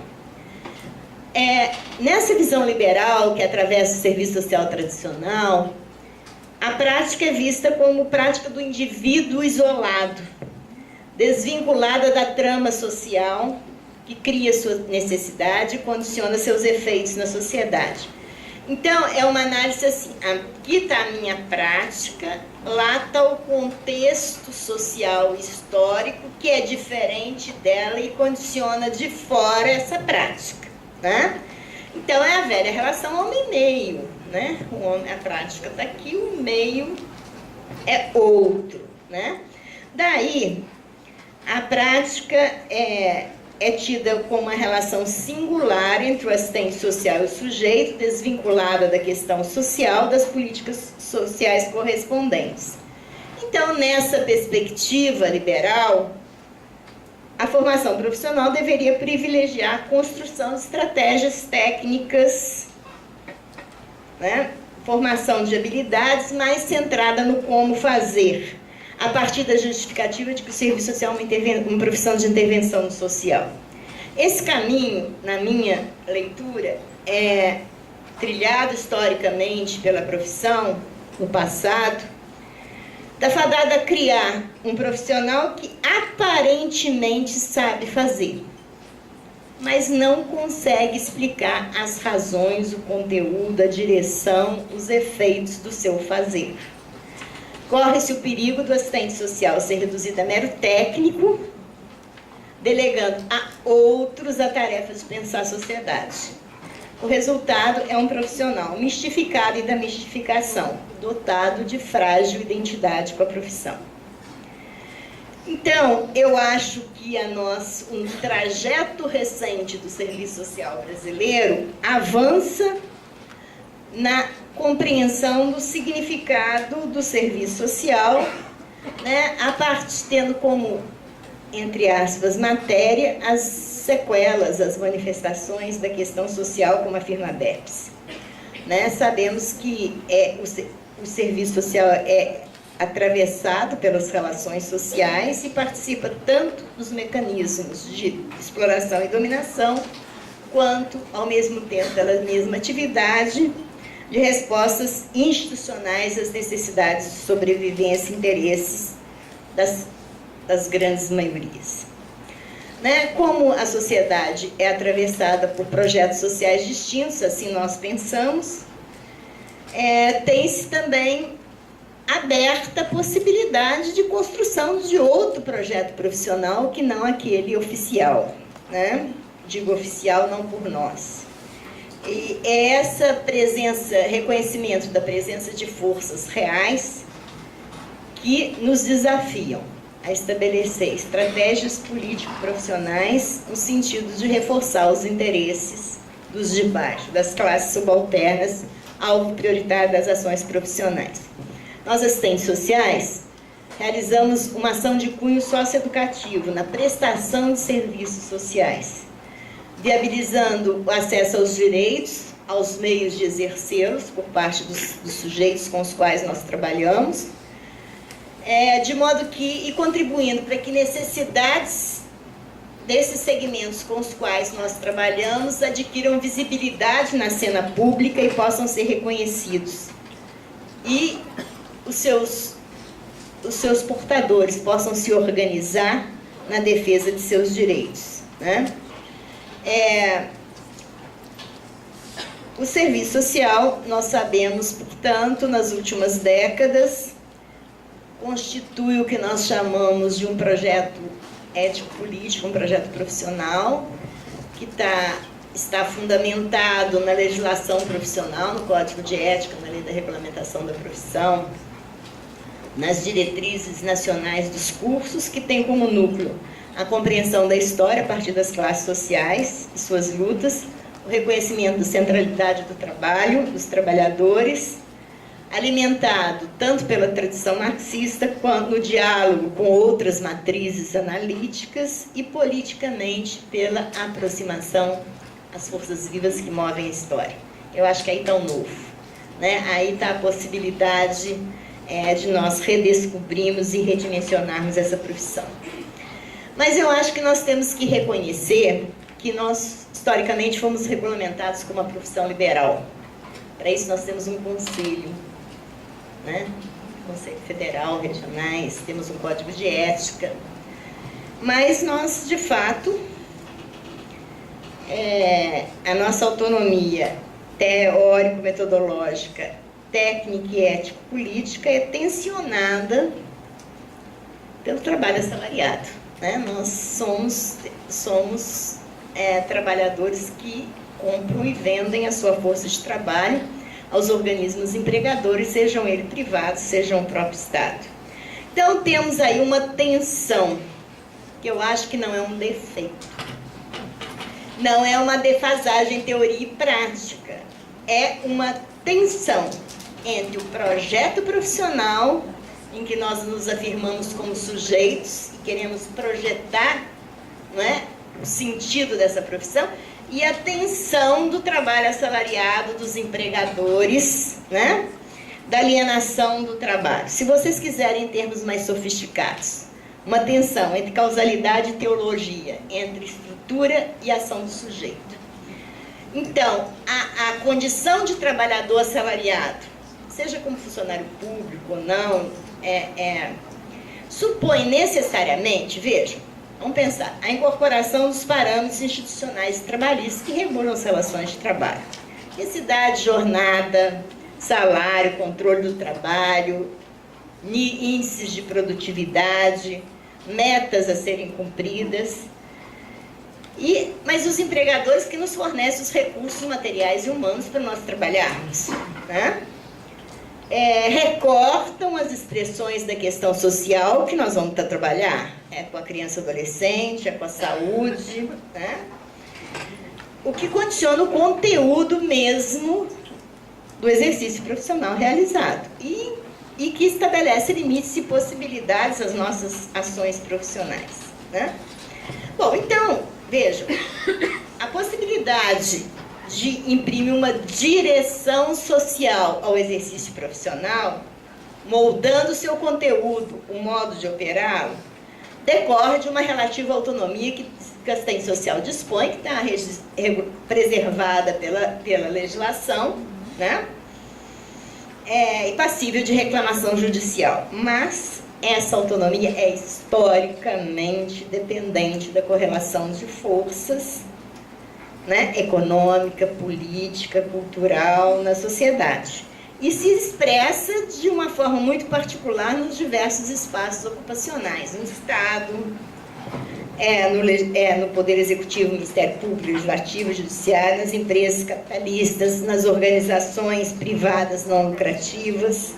Nessa visão liberal, que atravessa o serviço social tradicional, a prática é vista como prática do indivíduo isolado, desvinculada da trama social, que cria sua necessidade e condiciona seus efeitos na sociedade. Então, é uma análise assim, aqui está a minha prática, lá está o contexto social e histórico, que é diferente dela e condiciona de fora essa prática, né? Então, é a velha relação homem-meio, né? A prática está aqui, o meio é outro, né? Daí, a prática é tida como uma relação singular entre o assistente social e o sujeito, desvinculada da questão social das políticas sociais correspondentes. Então, nessa perspectiva liberal, a formação profissional deveria privilegiar a construção de estratégias técnicas, né? Formação de habilidades mais centrada no como fazer, a partir da justificativa de que o serviço social é uma profissão de intervenção no social. Esse caminho, na minha leitura, é trilhado historicamente pela profissão, no passado, está fadado a criar um profissional que aparentemente sabe fazer, mas não consegue explicar as razões, o conteúdo, a direção, os efeitos do seu fazer. Corre-se o perigo do assistente social ser reduzido a mero técnico, delegando a outros a tarefa de pensar a sociedade. O resultado é um profissional mistificado e da mistificação, dotado de frágil identidade com a profissão. Então, eu acho que um trajeto recente do serviço social brasileiro avança na compreensão do significado do serviço social, né, a partir tendo como, entre aspas, matéria as sequelas, as manifestações da questão social, como afirma a BEPS. Né? Sabemos que o serviço social é atravessado pelas relações sociais e participa tanto dos mecanismos de exploração e dominação, quanto, ao mesmo tempo, pela mesma atividade, de respostas institucionais às necessidades de sobrevivência e interesses das grandes maiorias. Né? Como a sociedade é atravessada por projetos sociais distintos, assim nós pensamos, tem-se também aberta a possibilidade de construção de outro projeto profissional que não aquele oficial, né? Digo oficial não por nós. E é essa presença, reconhecimento da presença de forças reais que nos desafiam a estabelecer estratégias político-profissionais no sentido de reforçar os interesses dos de baixo, das classes subalternas, alvo prioritário das ações profissionais. Nós, assistentes sociais, realizamos uma ação de cunho socioeducativo na prestação de serviços sociais, viabilizando o acesso aos direitos, aos meios de exercê-los por parte dos sujeitos com os quais nós trabalhamos, de modo que, e contribuindo para que necessidades desses segmentos com os quais nós trabalhamos adquiram visibilidade na cena pública e possam ser reconhecidos. E os seus portadores possam se organizar na defesa de seus direitos. Né? O serviço social, nós sabemos, portanto, nas últimas décadas, constitui o que nós chamamos de um projeto ético-político, um projeto profissional, que está fundamentado na legislação profissional, no Código de Ética, na Lei da Regulamentação da Profissão, nas diretrizes nacionais dos cursos, que tem como núcleo a compreensão da história a partir das classes sociais e suas lutas, o reconhecimento da centralidade do trabalho, dos trabalhadores, alimentado tanto pela tradição marxista quanto no diálogo com outras matrizes analíticas e politicamente pela aproximação às forças vivas que movem a história. Eu acho que aí está o novo, né? Aí está a possibilidade de nós redescobrirmos e redimensionarmos essa profissão. Mas eu acho que nós temos que reconhecer que nós, historicamente, fomos regulamentados como uma profissão liberal. Para isso nós temos um conselho, né? Conselho Federal, regionais, temos um código de ética, mas nós, de fato, a nossa autonomia teórico-metodológica, técnica e ético-política é tensionada pelo trabalho assalariado. Né? Nós somos trabalhadores que compram e vendem a sua força de trabalho aos organismos empregadores, sejam eles privados, sejam o próprio Estado. Então, temos aí uma tensão, que eu acho que não é um defeito. Não é uma defasagem teoria e prática. É uma tensão entre o projeto profissional, em que nós nos afirmamos como sujeitos e queremos projetar, não é, o sentido dessa profissão, e a tensão do trabalho assalariado, dos empregadores, né? Da alienação do trabalho. Se vocês quiserem, em termos mais sofisticados, uma tensão entre causalidade e teologia, entre estrutura e ação do sujeito. Então, a condição de trabalhador assalariado, seja como funcionário público ou não, supõe necessariamente, vejam, vamos pensar, a incorporação dos parâmetros institucionais e trabalhistas que regulam as relações de trabalho. Intensidade, jornada, salário, controle do trabalho, índices de produtividade, metas a serem cumpridas. Mas os empregadores que nos fornecem os recursos materiais e humanos para nós trabalharmos, né? Recortam as expressões da questão social que nós vamos trabalhar, com a criança e adolescente, com a saúde, né? O que condiciona o conteúdo mesmo do exercício profissional realizado e que estabelece limites e possibilidades às nossas ações profissionais, né? Bom, então, vejam, a possibilidade de imprimir uma direção social ao exercício profissional, moldando o seu conteúdo, o modo de operá-lo, decorre de uma relativa autonomia que a assistente social dispõe, que está preservada pela legislação, né? E passível de reclamação judicial. Mas essa autonomia é historicamente dependente da correlação de forças, né, econômica, política, cultural na sociedade. E se expressa de uma forma muito particular nos diversos espaços ocupacionais, no Estado, no Poder Executivo, Ministério Público, Legislativo, Judiciário, nas empresas capitalistas, nas organizações privadas não lucrativas,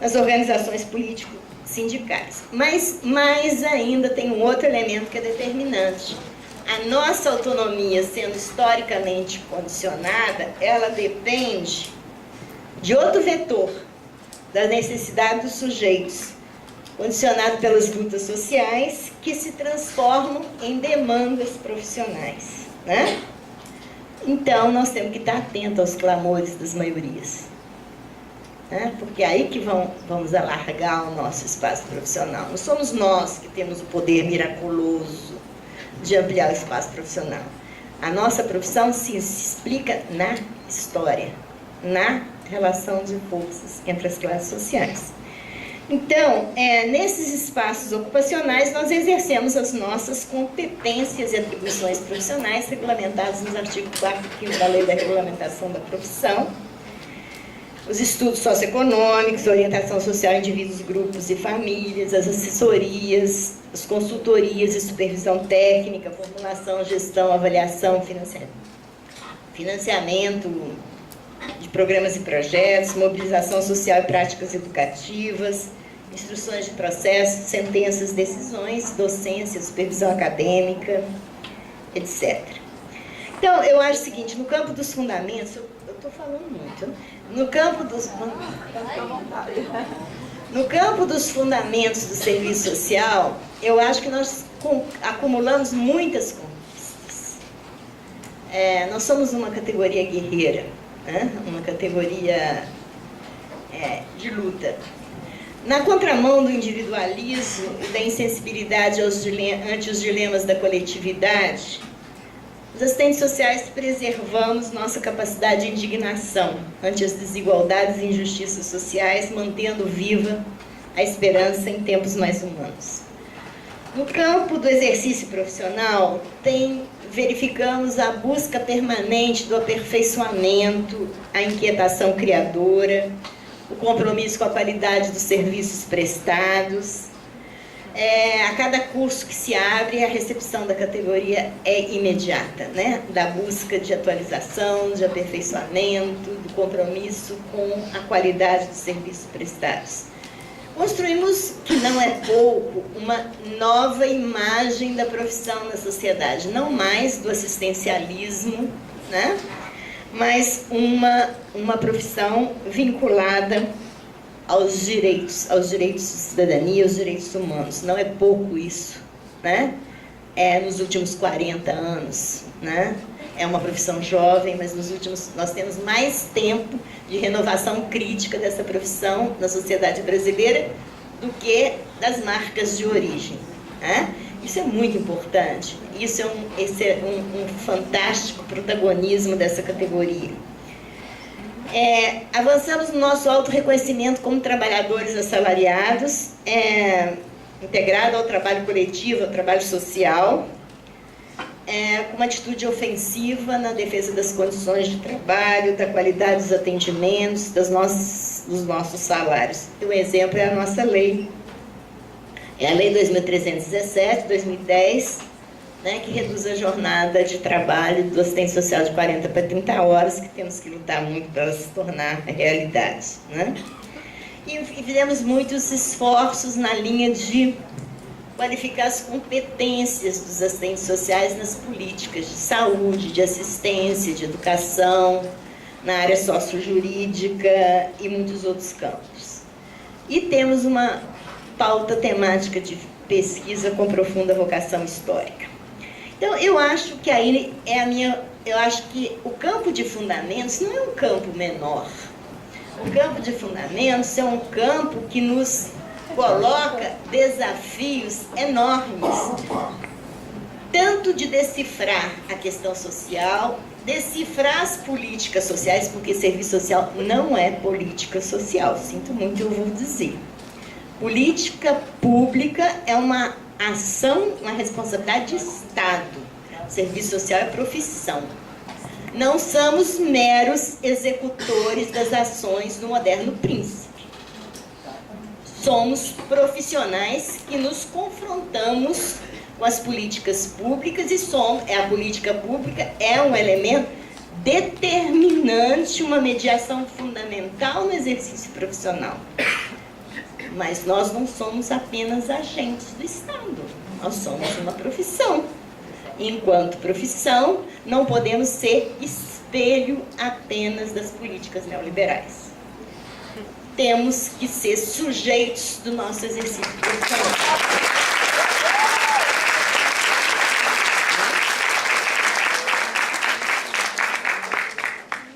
nas organizações político-sindicais. Mas mais ainda tem um outro elemento que é determinante. A nossa autonomia, sendo historicamente condicionada, ela depende de outro vetor, da necessidade dos sujeitos, condicionado pelas lutas sociais, que se transformam em demandas profissionais, né? Então, nós temos que estar atentos aos clamores das maiorias, né? Porque é aí que vamos alargar o nosso espaço profissional. Não somos nós que temos o poder miraculoso de ampliar o espaço profissional. A nossa profissão se explica na história, na relação de forças entre as classes sociais. Então, nesses espaços ocupacionais, nós exercemos as nossas competências e atribuições profissionais regulamentadas nos artigos 4º e 5º da Lei da Regulamentação da Profissão, os estudos socioeconômicos, orientação social a indivíduos, grupos e famílias, as assessorias, as consultorias e supervisão técnica, formulação, gestão, avaliação, financiamento de programas e projetos, mobilização social e práticas educativas, instruções de processo, sentenças, decisões, docência, supervisão acadêmica, etc. Então, eu acho o seguinte, no campo dos fundamentos, eu estou falando muito, no campo dos fundamentos do serviço social, eu acho que nós acumulamos muitas conquistas. Nós somos uma categoria guerreira, né? Uma categoria de luta. Na contramão do individualismo e da insensibilidade ante os dilemas da coletividade, os assistentes sociais preservamos nossa capacidade de indignação ante as desigualdades e injustiças sociais, mantendo viva a esperança em tempos mais humanos. No campo do exercício profissional, verificamos a busca permanente do aperfeiçoamento, a inquietação criadora, o compromisso com a qualidade dos serviços prestados. A cada curso que se abre, a recepção da categoria é imediata, né? Da busca de atualização, de aperfeiçoamento, do compromisso com a qualidade dos serviços prestados. Construímos, que não é pouco, uma nova imagem da profissão na sociedade, não mais do assistencialismo, né? Mas uma profissão vinculada aos direitos de cidadania, aos direitos humanos. Não é pouco isso, né? Nos últimos 40 anos, né? É uma profissão jovem, mas nós temos mais tempo de renovação crítica dessa profissão na sociedade brasileira do que das marcas de origem, né? Isso é muito importante. Esse é um fantástico protagonismo dessa categoria. Avançamos no nosso autorreconhecimento como trabalhadores assalariados, integrado ao trabalho coletivo, ao trabalho social, com uma atitude ofensiva na defesa das condições de trabalho, da qualidade dos atendimentos, dos nossos salários. Um exemplo é a nossa lei. É a Lei 2317, 2010, né, que reduz a jornada de trabalho do assistente social de 40 para 30 horas, que temos que lutar muito para ela se tornar realidade, né? E fizemos muitos esforços na linha de qualificar as competências dos assistentes sociais nas políticas de saúde, de assistência, de educação, na área sociojurídica e muitos outros campos. E temos uma pauta temática de pesquisa com profunda vocação histórica. Então, eu acho que aí eu acho que o campo de fundamentos não é um campo menor. O campo de fundamentos é um campo que nos coloca desafios enormes, tanto de decifrar a questão social, decifrar as políticas sociais, porque serviço social não é política social, sinto muito, eu vou dizer. Política pública é uma ação, uma responsabilidade de Estado. Serviço social é profissão. Não somos meros executores das ações do moderno príncipe. Somos profissionais que nos confrontamos com as políticas públicas e a política pública é um elemento determinante, uma mediação fundamental no exercício profissional. Mas nós não somos apenas agentes do Estado, nós somos uma profissão. Enquanto profissão, não podemos ser espelho apenas das políticas neoliberais. Temos que ser sujeitos do nosso exercício profissional.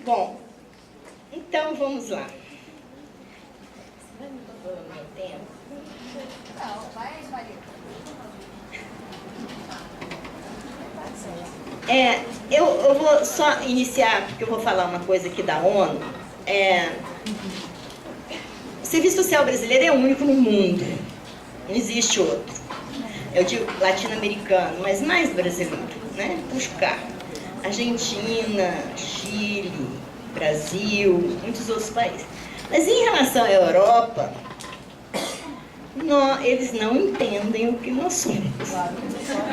Bom, então vamos lá. Eu vou só iniciar, porque eu vou falar uma coisa aqui da ONU. O Serviço Social Brasileiro é único no mundo, não existe outro. Eu digo latino-americano, mas mais brasileiro, né? Puxo cá. Argentina, Chile, Brasil, muitos outros países. Mas em relação à Europa, eles não entendem o que nós somos.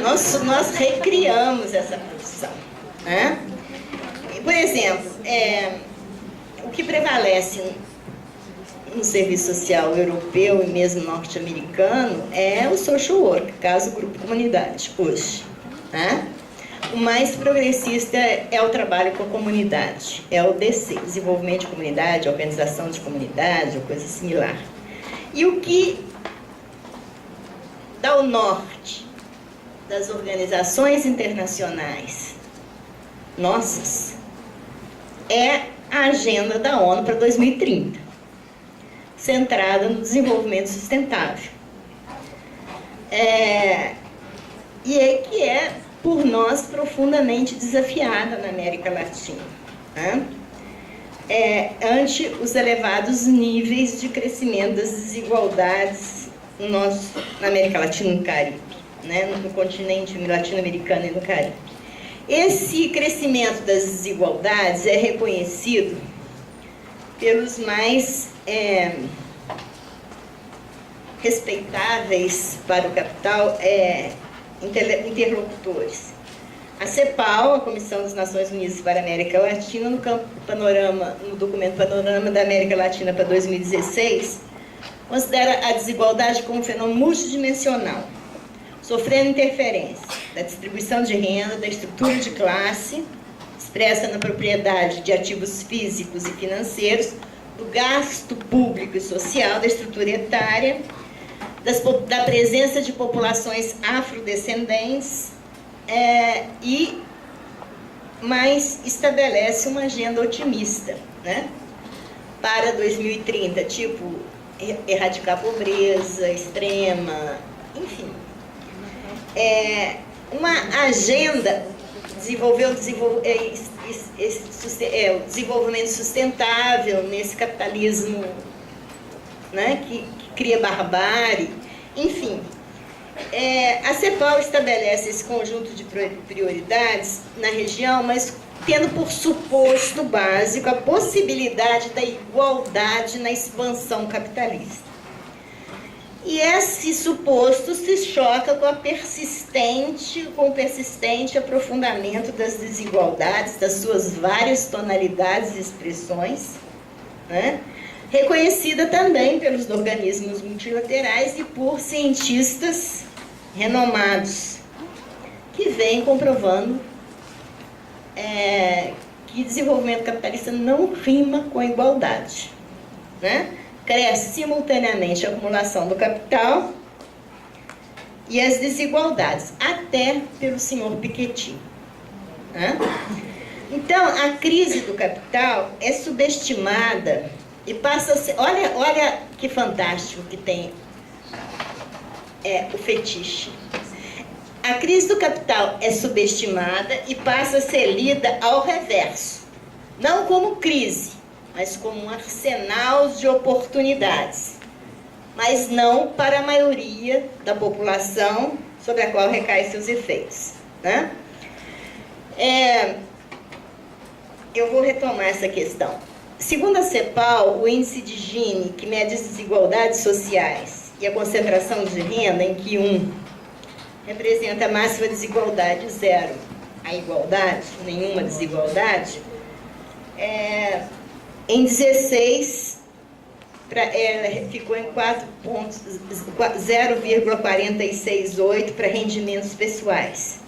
Nós recriamos essa profissão. Né? Por exemplo, o que prevalece no serviço social europeu e mesmo norte-americano é o social work, caso grupo comunidade, hoje. Né? O mais progressista é o trabalho com a comunidade, é o DC, desenvolvimento de comunidade, organização de comunidade, ou coisa similar. E o que dá o norte das organizações internacionais nossas é a agenda da ONU para 2030, centrada no desenvolvimento sustentável. E que é, por nós, profundamente desafiada na América Latina, né? Ante os elevados níveis de crescimento das desigualdades na América Latina e no Caribe, né? No continente latino-americano e no Caribe. Esse crescimento das desigualdades é reconhecido pelos mais respeitáveis para o capital interlocutores. A CEPAL, a Comissão das Nações Unidas para a América Latina, no documento Panorama da América Latina para 2016, considera a desigualdade como um fenômeno multidimensional, sofrendo interferência da distribuição de renda, da estrutura de classe, expressa na propriedade de ativos físicos e financeiros, do gasto público e social, da estrutura etária, da presença de populações afrodescendentes, mas estabelece uma agenda otimista, né, para 2030, tipo erradicar a pobreza extrema, enfim. Uma agenda desenvolver o desenvolvimento sustentável nesse capitalismo, né, que cria barbárie, enfim. A CEPAL estabelece esse conjunto de prioridades na região, mas tendo por suposto básico a possibilidade da igualdade na expansão capitalista. E esse suposto se choca com o persistente aprofundamento das desigualdades, das suas várias tonalidades e expressões, né? Reconhecida também pelos organismos multilaterais e por cientistas renomados, que vêm comprovando que desenvolvimento capitalista não rima com igualdade, né? Cresce simultaneamente a acumulação do capital e as desigualdades, até pelo senhor Piketty, né? Então, a crise do capital é subestimada e passa a ser... Olha que fantástico que tem o fetiche. A crise do capital é subestimada e passa a ser lida ao reverso. Não como crise, mas como um arsenal de oportunidades. Mas não para a maioria da população sobre a qual recaem seus efeitos, né? Eu vou retomar essa questão. Segundo a CEPAL, o índice de Gini, que mede as desigualdades sociais e a concentração de renda, em que 1 representa a máxima desigualdade, 0 a igualdade, nenhuma desigualdade, em 16 ficou em 0,468 para rendimentos pessoais.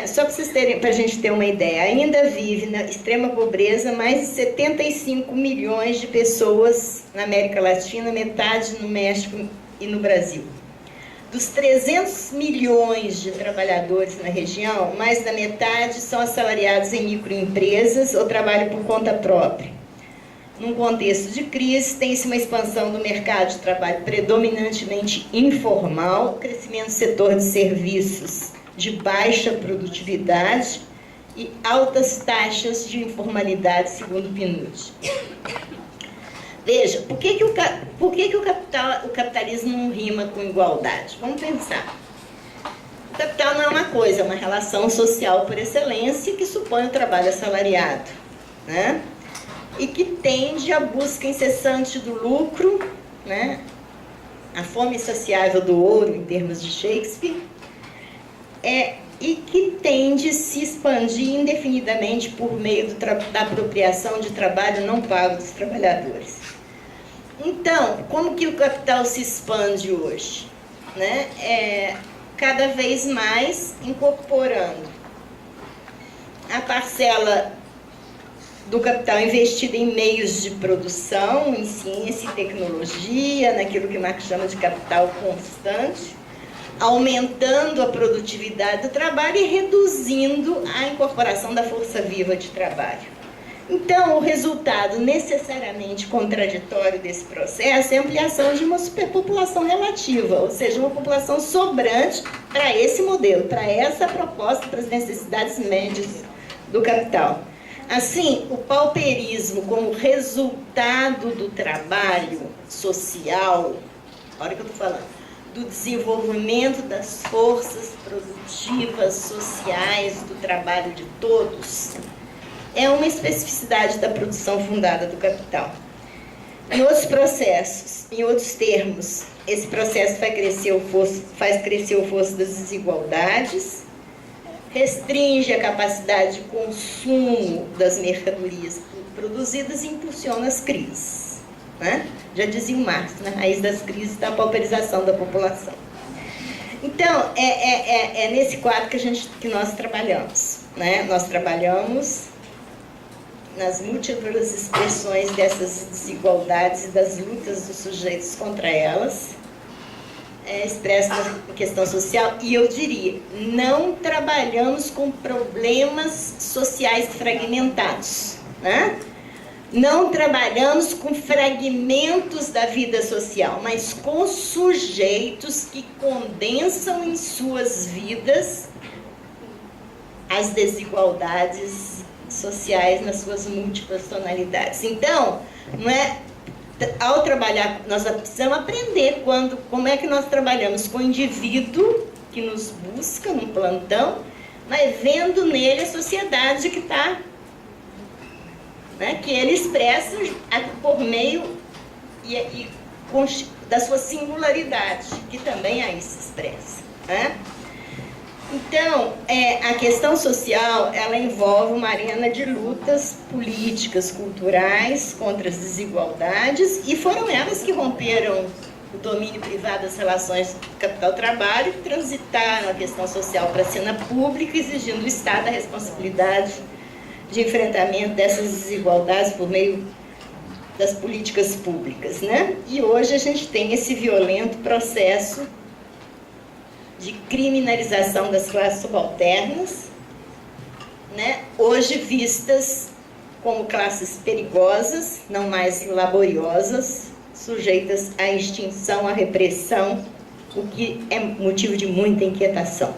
Só para a gente ter uma ideia, ainda vive na extrema pobreza mais de 75 milhões de pessoas na América Latina, metade no México e no Brasil. Dos 300 milhões de trabalhadores na região, mais da metade são assalariados em microempresas ou trabalham por conta própria. Num contexto de crise, tem-se uma expansão do mercado de trabalho predominantemente informal, crescimento do setor de serviços de baixa produtividade e altas taxas de informalidade, segundo o PNUD. Veja, por que o capitalismo não rima com igualdade? Vamos pensar. O capital não é uma coisa, é uma relação social por excelência que supõe o trabalho assalariado, né? E que tende à busca incessante do lucro, né? A fome insaciável do ouro, em termos de Shakespeare, e que tende a se expandir indefinidamente por meio da apropriação de trabalho não pago dos trabalhadores. Então, como que o capital se expande hoje? Né? Cada vez mais incorporando a parcela do capital investido em meios de produção, em ciência e tecnologia, naquilo que Marx chama de capital constante, aumentando a produtividade do trabalho e reduzindo a incorporação da força viva de trabalho. Então, o resultado necessariamente contraditório desse processo é a ampliação de uma superpopulação relativa, ou seja, uma população sobrante para esse modelo, para essa proposta, para as necessidades médias do capital. Assim, o pauperismo como resultado do trabalho social, olha o que eu estou falando, do desenvolvimento das forças produtivas sociais, do trabalho de todos, é uma especificidade da produção fundada do capital. Em outros processos, em outros termos, esse processo faz crescer o fosso das desigualdades, restringe a capacidade de consumo das mercadorias produzidas e impulsiona as crises, né? Já dizia o Marx, na raiz das crises está a pauperização da população. Então, é nesse quadro que nós trabalhamos, né? Nós trabalhamos nas múltiplas expressões dessas desigualdades e das lutas dos sujeitos contra elas, expressas na questão social, e eu diria, não trabalhamos com problemas sociais fragmentados, né? Não trabalhamos com fragmentos da vida social, mas com sujeitos que condensam em suas vidas as desigualdades sociais nas suas múltiplas tonalidades. Então, ao trabalhar, nós precisamos aprender como é que nós trabalhamos com o indivíduo que nos busca num plantão, mas vendo nele a sociedade que está, né, que ele expressa por meio da sua singularidade, que também aí se expressa, né? Então, a questão social, ela envolve uma arena de lutas políticas, culturais, contra as desigualdades, e foram elas que romperam o domínio privado das relações capital-trabalho e transitaram a questão social para a cena pública, exigindo do Estado a responsabilidade de enfrentamento dessas desigualdades por meio das políticas públicas, né? E hoje a gente tem esse violento processo de criminalização das classes subalternas, né? Hoje vistas como classes perigosas, não mais laboriosas, sujeitas à extinção, à repressão, o que é motivo de muita inquietação.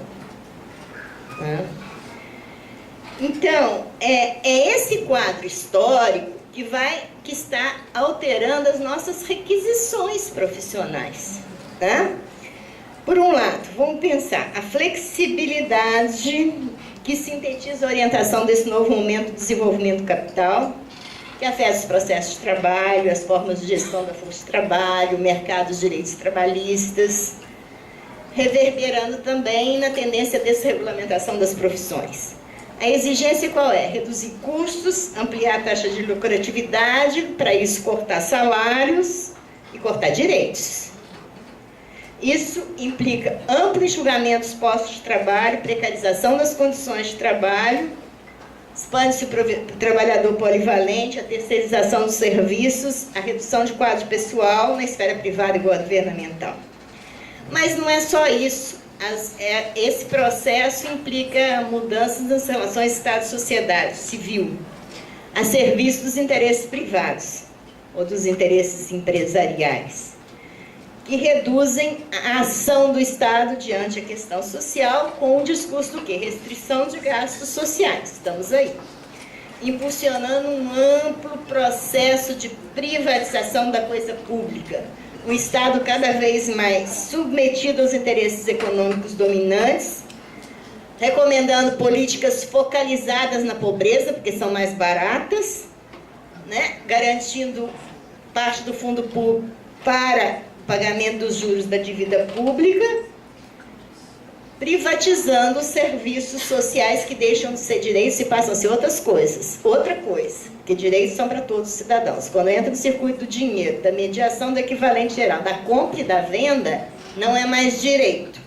Né? Então, é esse quadro histórico que está alterando as nossas requisições profissionais. Tá? Por um lado, vamos pensar a flexibilidade que sintetiza a orientação desse novo momento de desenvolvimento do capital, que afeta os processos de trabalho, as formas de gestão da força de trabalho, o mercado dos direitos trabalhistas, reverberando também na tendência de desregulamentação das profissões. A exigência qual é? Reduzir custos, ampliar a taxa de lucratividade, para isso cortar salários e cortar direitos. Isso implica amplo enxugamento dos postos de trabalho, precarização das condições de trabalho, expande-se o trabalhador polivalente, a terceirização dos serviços, a redução de quadro pessoal na esfera privada e governamental. Mas não é só isso. Esse processo implica mudanças nas relações Estado-sociedade civil, a serviço dos interesses privados ou dos interesses empresariais, que reduzem a ação do Estado diante da questão social com o discurso do quê? Restrição de gastos sociais. Estamos aí. Impulsionando um amplo processo de privatização da coisa pública. Um Estado cada vez mais submetido aos interesses econômicos dominantes, recomendando políticas focalizadas na pobreza, porque são mais baratas, né? Garantindo parte do fundo público para pagamento dos juros da dívida pública, privatizando os serviços sociais que deixam de ser direitos e passam a ser outras coisas. Outra coisa, que direitos são para todos os cidadãos. Quando entra no circuito do dinheiro, da mediação do equivalente geral, da compra e da venda, não é mais direito.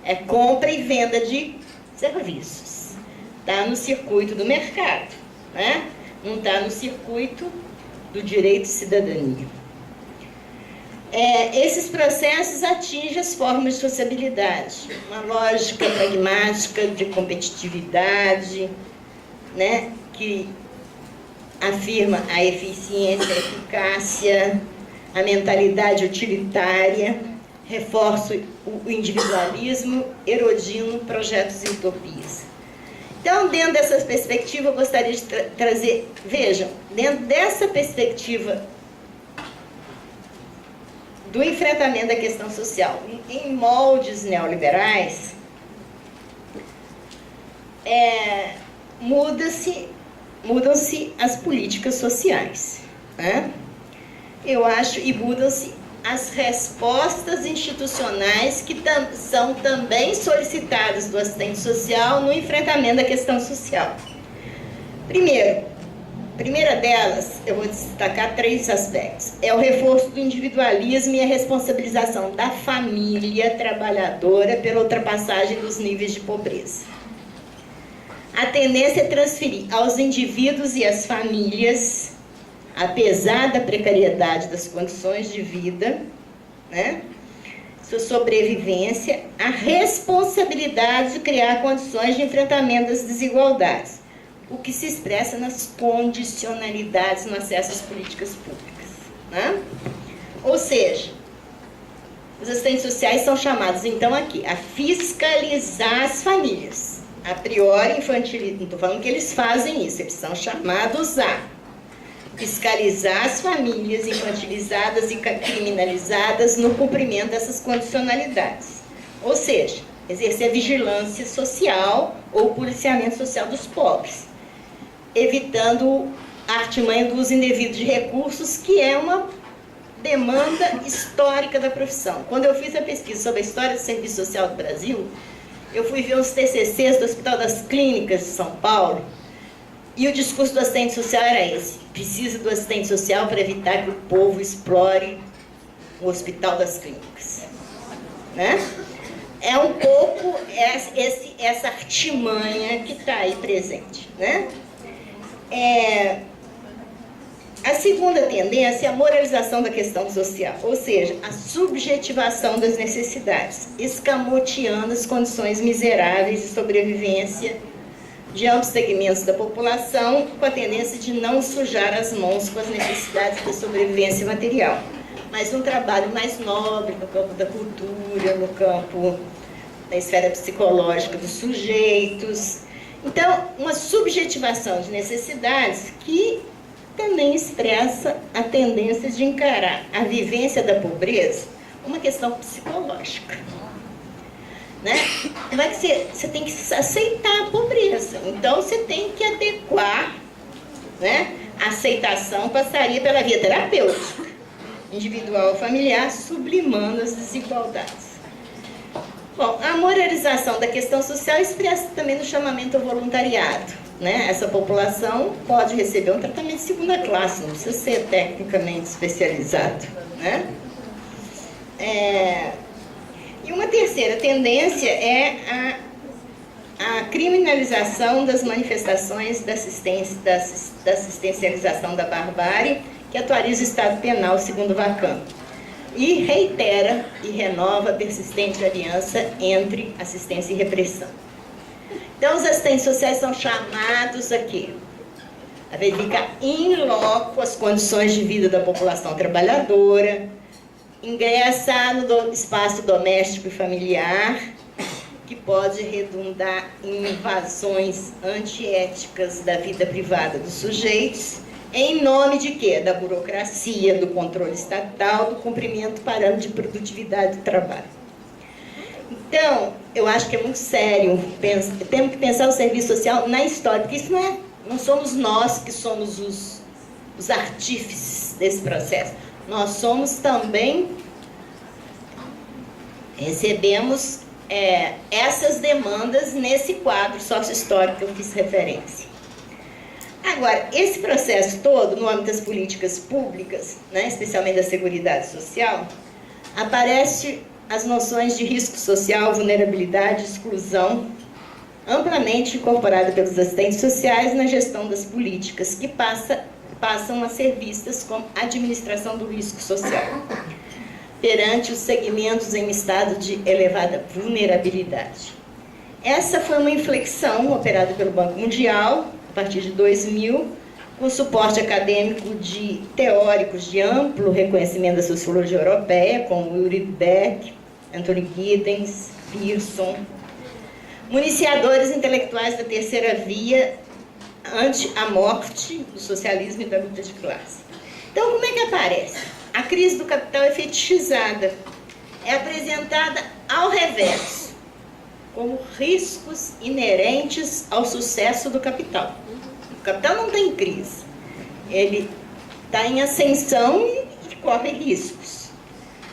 É compra e venda de serviços. Está no circuito do mercado, né? Não está no circuito do direito de cidadania. Esses processos atingem as formas de sociabilidade, uma lógica pragmática de competitividade, né, que afirma a eficiência, a eficácia, a mentalidade utilitária, reforça o individualismo, erodindo projetos e utopias. Então, dentro dessa perspectiva, eu gostaria de trazer, vejam, dentro dessa perspectiva do enfrentamento da questão social em moldes neoliberais, mudam-se as políticas sociais, né? Eu acho, e mudam-se as respostas institucionais que são também solicitadas do assistente social no enfrentamento da questão social. Primeira delas, eu vou destacar 3 aspectos. É o reforço do individualismo e a responsabilização da família trabalhadora pela ultrapassagem dos níveis de pobreza. A tendência é transferir aos indivíduos e às famílias, apesar da precariedade das condições de vida, né, sua sobrevivência, a responsabilidade de criar condições de enfrentamento das desigualdades, o que se expressa nas condicionalidades no acesso às políticas públicas, né? Ou seja, os assistentes sociais são chamados, então, aqui, a fiscalizar as famílias. A priori, infantil, não estou falando que eles fazem isso, eles são chamados a fiscalizar as famílias infantilizadas e criminalizadas no cumprimento dessas condicionalidades. Ou seja, exercer a vigilância social ou o policiamento social dos pobres, evitando a artimanha do uso indevido de recursos, que é uma demanda histórica da profissão. Quando eu fiz a pesquisa sobre a história do serviço social do Brasil, eu fui ver os TCCs do Hospital das Clínicas de São Paulo, e o discurso do assistente social era esse: precisa do assistente social para evitar que o povo explore o Hospital das Clínicas, né? É um pouco essa artimanha que está aí presente, né? A segunda tendência é a moralização da questão social, ou seja, a subjetivação das necessidades, escamoteando as condições miseráveis de sobrevivência de amplos segmentos da população, com a tendência de não sujar as mãos com as necessidades da sobrevivência material, mas um trabalho mais nobre no campo da cultura, no campo da esfera psicológica dos sujeitos. Então, uma subjetivação de necessidades que também expressa a tendência de encarar a vivência da pobreza como uma questão psicológica. Né? Não é que você tem que aceitar a pobreza, então você tem que adequar, né? A aceitação passaria pela via terapêutica, individual ou familiar, sublimando as desigualdades. Bom, a moralização da questão social expressa também no chamamento ao voluntariado. Né? Essa população pode receber um tratamento de segunda classe, não precisa ser tecnicamente especializado. Né? E uma terceira tendência é a criminalização das manifestações da assistencialização da barbárie, que atualiza o Estado Penal segundo Vacan, e reitera e renova a persistente aliança entre assistência e repressão. Então, os assistentes sociais são chamados aqui a verificar in loco as condições de vida da população trabalhadora, ingressar no espaço doméstico e familiar, que pode redundar em invasões antiéticas da vida privada dos sujeitos, em nome de quê? Da burocracia, do controle estatal, do cumprimento parâmetro de produtividade do trabalho. Então, eu acho que é muito sério, temos que pensar o serviço social na história, porque isso não somos nós que somos os artífices desse processo. Nós somos também, recebemos essas demandas nesse quadro sócio-histórico que eu fiz referência. Agora, esse processo todo, no âmbito das políticas públicas, né, especialmente da Seguridade Social, aparece as noções de risco social, vulnerabilidade, exclusão, amplamente incorporada pelos assistentes sociais na gestão das políticas, que passam a ser vistas como administração do risco social, perante os segmentos em estado de elevada vulnerabilidade. Essa foi uma inflexão operada pelo Banco Mundial, a partir de 2000, com suporte acadêmico de teóricos de amplo reconhecimento da sociologia europeia, como Ulrich Beck, Anthony Giddens, Pearson, municiadores intelectuais da terceira via ante a morte do socialismo e da luta de classe. Então, como é que aparece? A crise do capital é fetichizada, é apresentada ao revés, como riscos inerentes ao sucesso do capital. O capital não está em crise, ele está em ascensão e corre riscos,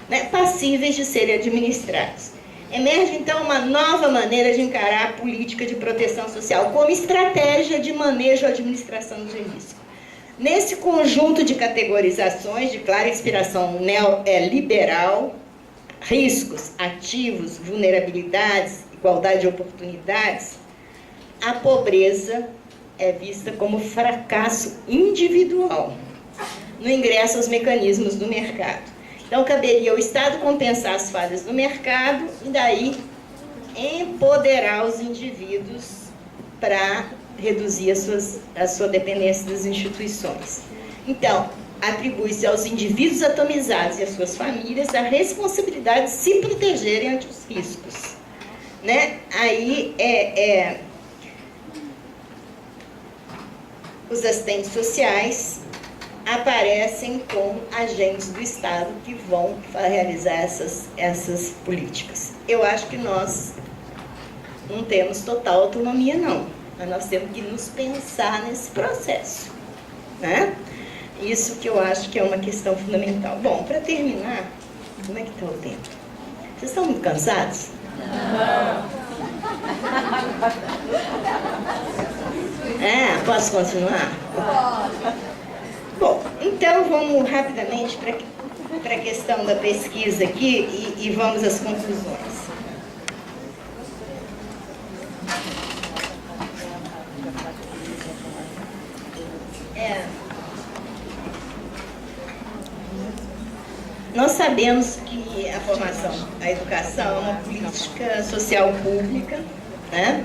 né, passíveis de serem administrados. Emerge, então, uma nova maneira de encarar a política de proteção social como estratégia de manejo e administração de risco. Nesse conjunto de categorizações de clara inspiração liberal, riscos, ativos, vulnerabilidades, igualdade de oportunidades, a pobreza é vista como fracasso individual no ingresso aos mecanismos do mercado. Então, caberia ao Estado compensar as falhas do mercado e daí empoderar os indivíduos para reduzir a sua dependência das instituições. Então, atribui-se aos indivíduos atomizados e às suas famílias a responsabilidade de se protegerem ante os riscos. Né? Aí, os assistentes sociais aparecem como agentes do Estado que vão realizar essas políticas. Eu acho que nós não temos total autonomia, não. Mas nós temos que nos pensar nesse processo. Né? Isso que eu acho que é uma questão fundamental. Bom, para terminar, como é que está o tempo? Vocês estão muito cansados? Posso continuar? Bom, então vamos rapidamente para a questão da pesquisa aqui e vamos às conclusões. nós sabemos que a formação, a educação é uma política social pública, né?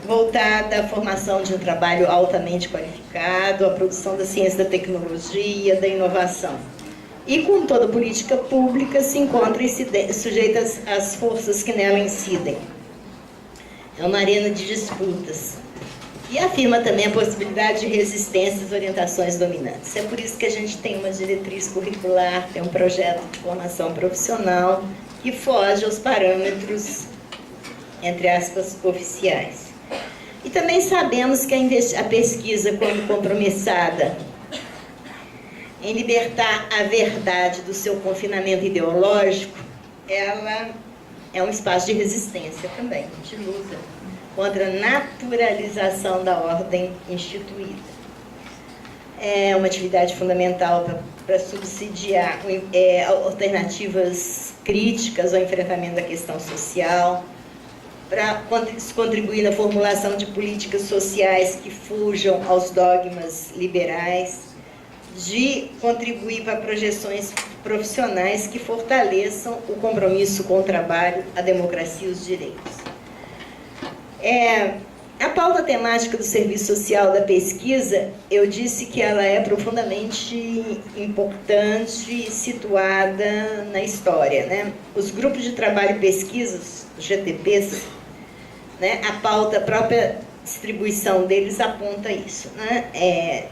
Voltada à formação de um trabalho altamente qualificado, à produção da ciência, da tecnologia, da inovação. E, como toda política pública, se encontra sujeita às forças que nela incidem. É uma arena de disputas. E afirma também a possibilidade de resistência às orientações dominantes. É por isso que a gente tem uma diretriz curricular, tem um projeto de formação profissional que foge aos parâmetros, entre aspas, oficiais. E também sabemos que a pesquisa, quando compromissada em libertar a verdade do seu confinamento ideológico, ela é um espaço de resistência também, de luta contra a naturalização da ordem instituída. É uma atividade fundamental para subsidiar alternativas críticas ao enfrentamento da questão social, para contribuir na formulação de políticas sociais que fujam aos dogmas liberais, de contribuir para projeções profissionais que fortaleçam o compromisso com o trabalho, a democracia e os direitos. A pauta temática do serviço social da pesquisa, eu disse que ela é profundamente importante, situada na história, né? Os grupos de trabalho e pesquisas, os GTPs, né? A pauta, a própria distribuição deles aponta isso, né?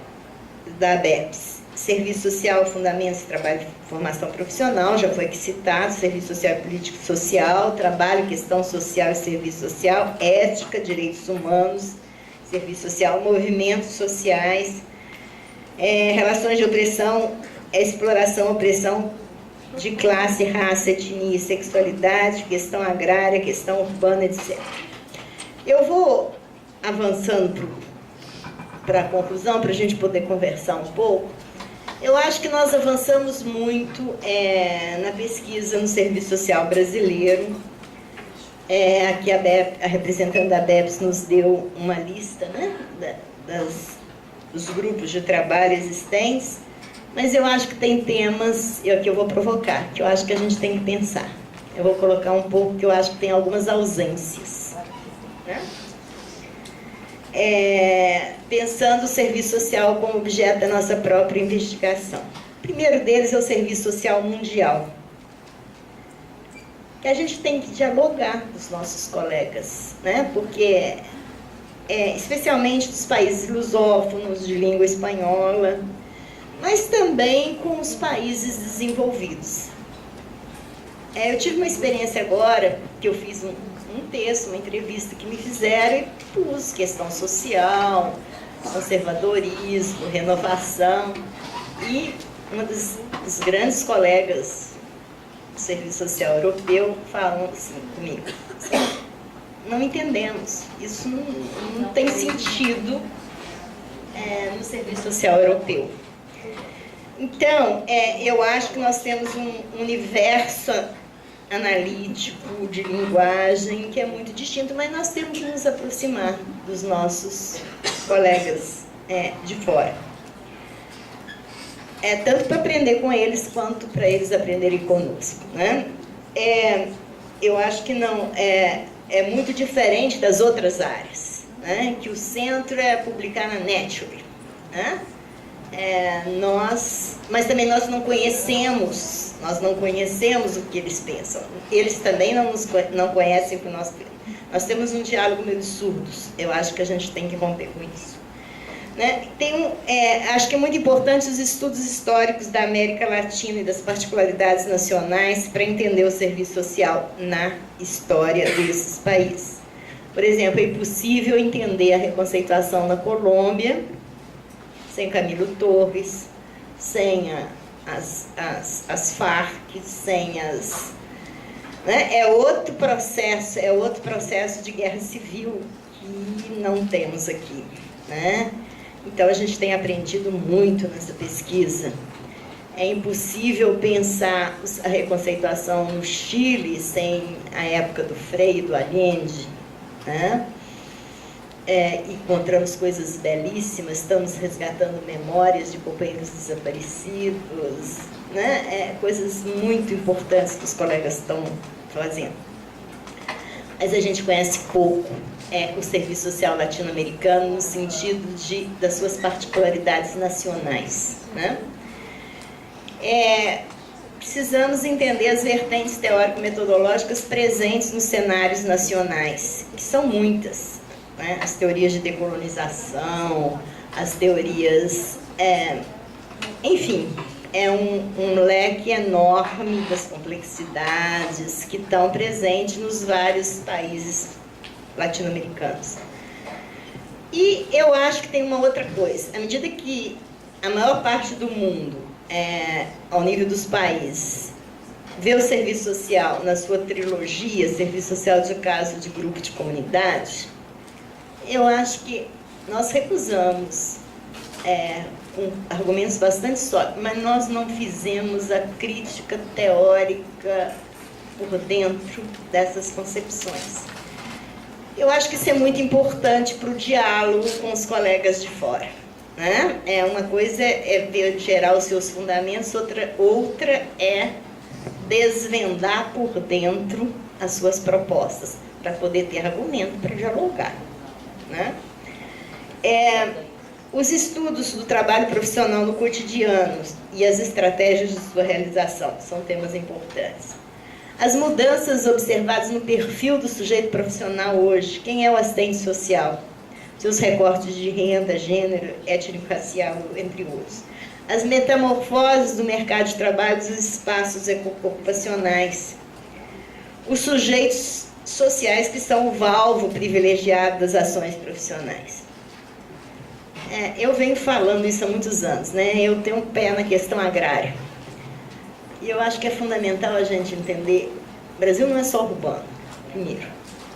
Da ABEPS. Serviço Social, Fundamentos de Trabalho e Formação Profissional, já foi aqui citado, Serviço Social e Político Social, Trabalho, Questão Social e Serviço Social, Ética, Direitos Humanos, Serviço Social, Movimentos Sociais, Relações de Opressão, Exploração, Opressão de Classe, Raça, Etnia e Sexualidade, Questão Agrária, Questão Urbana, etc. Eu vou avançando para a conclusão, para a gente poder conversar um pouco. Eu acho que nós avançamos muito na pesquisa no serviço social brasileiro. Aqui a representante da ABEPS nos deu uma lista, né, dos grupos de trabalho existentes, mas eu acho que tem temas que eu vou provocar, que eu acho que a gente tem que pensar. Eu vou colocar um pouco que eu acho que tem algumas ausências, né? Pensando o serviço social como objeto da nossa própria investigação. O primeiro deles é o serviço social mundial, que a gente tem que dialogar com os nossos colegas, né? Porque, especialmente dos países lusófonos, de língua espanhola, mas também com os países desenvolvidos. Eu tive uma experiência agora, que eu fiz um texto, uma entrevista que me fizeram e pus questão social, conservadorismo, renovação, e uma dos grandes colegas do Serviço Social Europeu falam assim comigo: não entendemos, isso não tem sentido no Serviço Social Europeu. Então, eu acho que nós temos um universo analítico, de linguagem, que é muito distinto, mas nós temos que nos aproximar dos nossos colegas de fora. Tanto para aprender com eles, quanto para eles aprenderem conosco, né? Eu acho que não é muito diferente das outras áreas, né? Que o centro é publicar na Nature, né? Mas também nós não conhecemos o que eles pensam. Eles também não conhecem o que nós pensamos. Nós temos um diálogo meio de surdos. Eu acho que a gente tem que romper com isso, né? Acho que é muito importante os estudos históricos da América Latina e das particularidades nacionais para entender o serviço social na história desses países. Por exemplo, é impossível entender a reconceituação na Colômbia sem Camilo Torres, sem as Farc, sem as... Né? É outro processo de guerra civil que não temos aqui, né? Então, a gente tem aprendido muito nessa pesquisa. É impossível pensar a reconceituação no Chile sem a época do Frei e do Allende, né? Encontramos coisas belíssimas, estamos resgatando memórias de companheiros desaparecidos, né? Coisas muito importantes que os colegas estão fazendo. Mas a gente conhece pouco o serviço social latino-americano no sentido das suas particularidades nacionais, né? Precisamos entender as vertentes teórico-metodológicas presentes nos cenários nacionais, que são muitas, né? As teorias de decolonização, as teorias... enfim, é um leque enorme das complexidades que estão presentes nos vários países latino-americanos. E eu acho que tem uma outra coisa. À medida que a maior parte do mundo, ao nível dos países, vê o serviço social na sua trilogia, serviço social de caso de grupo de comunidade, eu acho que nós recusamos, com argumentos bastante sólidos, mas nós não fizemos a crítica teórica por dentro dessas concepções. Eu acho que isso é muito importante para o diálogo com os colegas de fora, né? Uma coisa é ver gerar os seus fundamentos, outra é desvendar por dentro as suas propostas, para poder ter argumento para dialogar, né? Os estudos do trabalho profissional no cotidiano e as estratégias de sua realização são temas importantes. As mudanças observadas no perfil do sujeito profissional hoje, quem é o assistente social, seus recortes de renda, gênero, étnico-racial, entre outros. As metamorfoses do mercado de trabalho dos espaços ocupacionais. Os sujeitos sociais que são o valvo privilegiado das ações profissionais. Eu venho falando isso há muitos anos, né? Eu tenho um pé na questão agrária. E eu acho que é fundamental a gente entender, o Brasil não é só urbano, primeiro,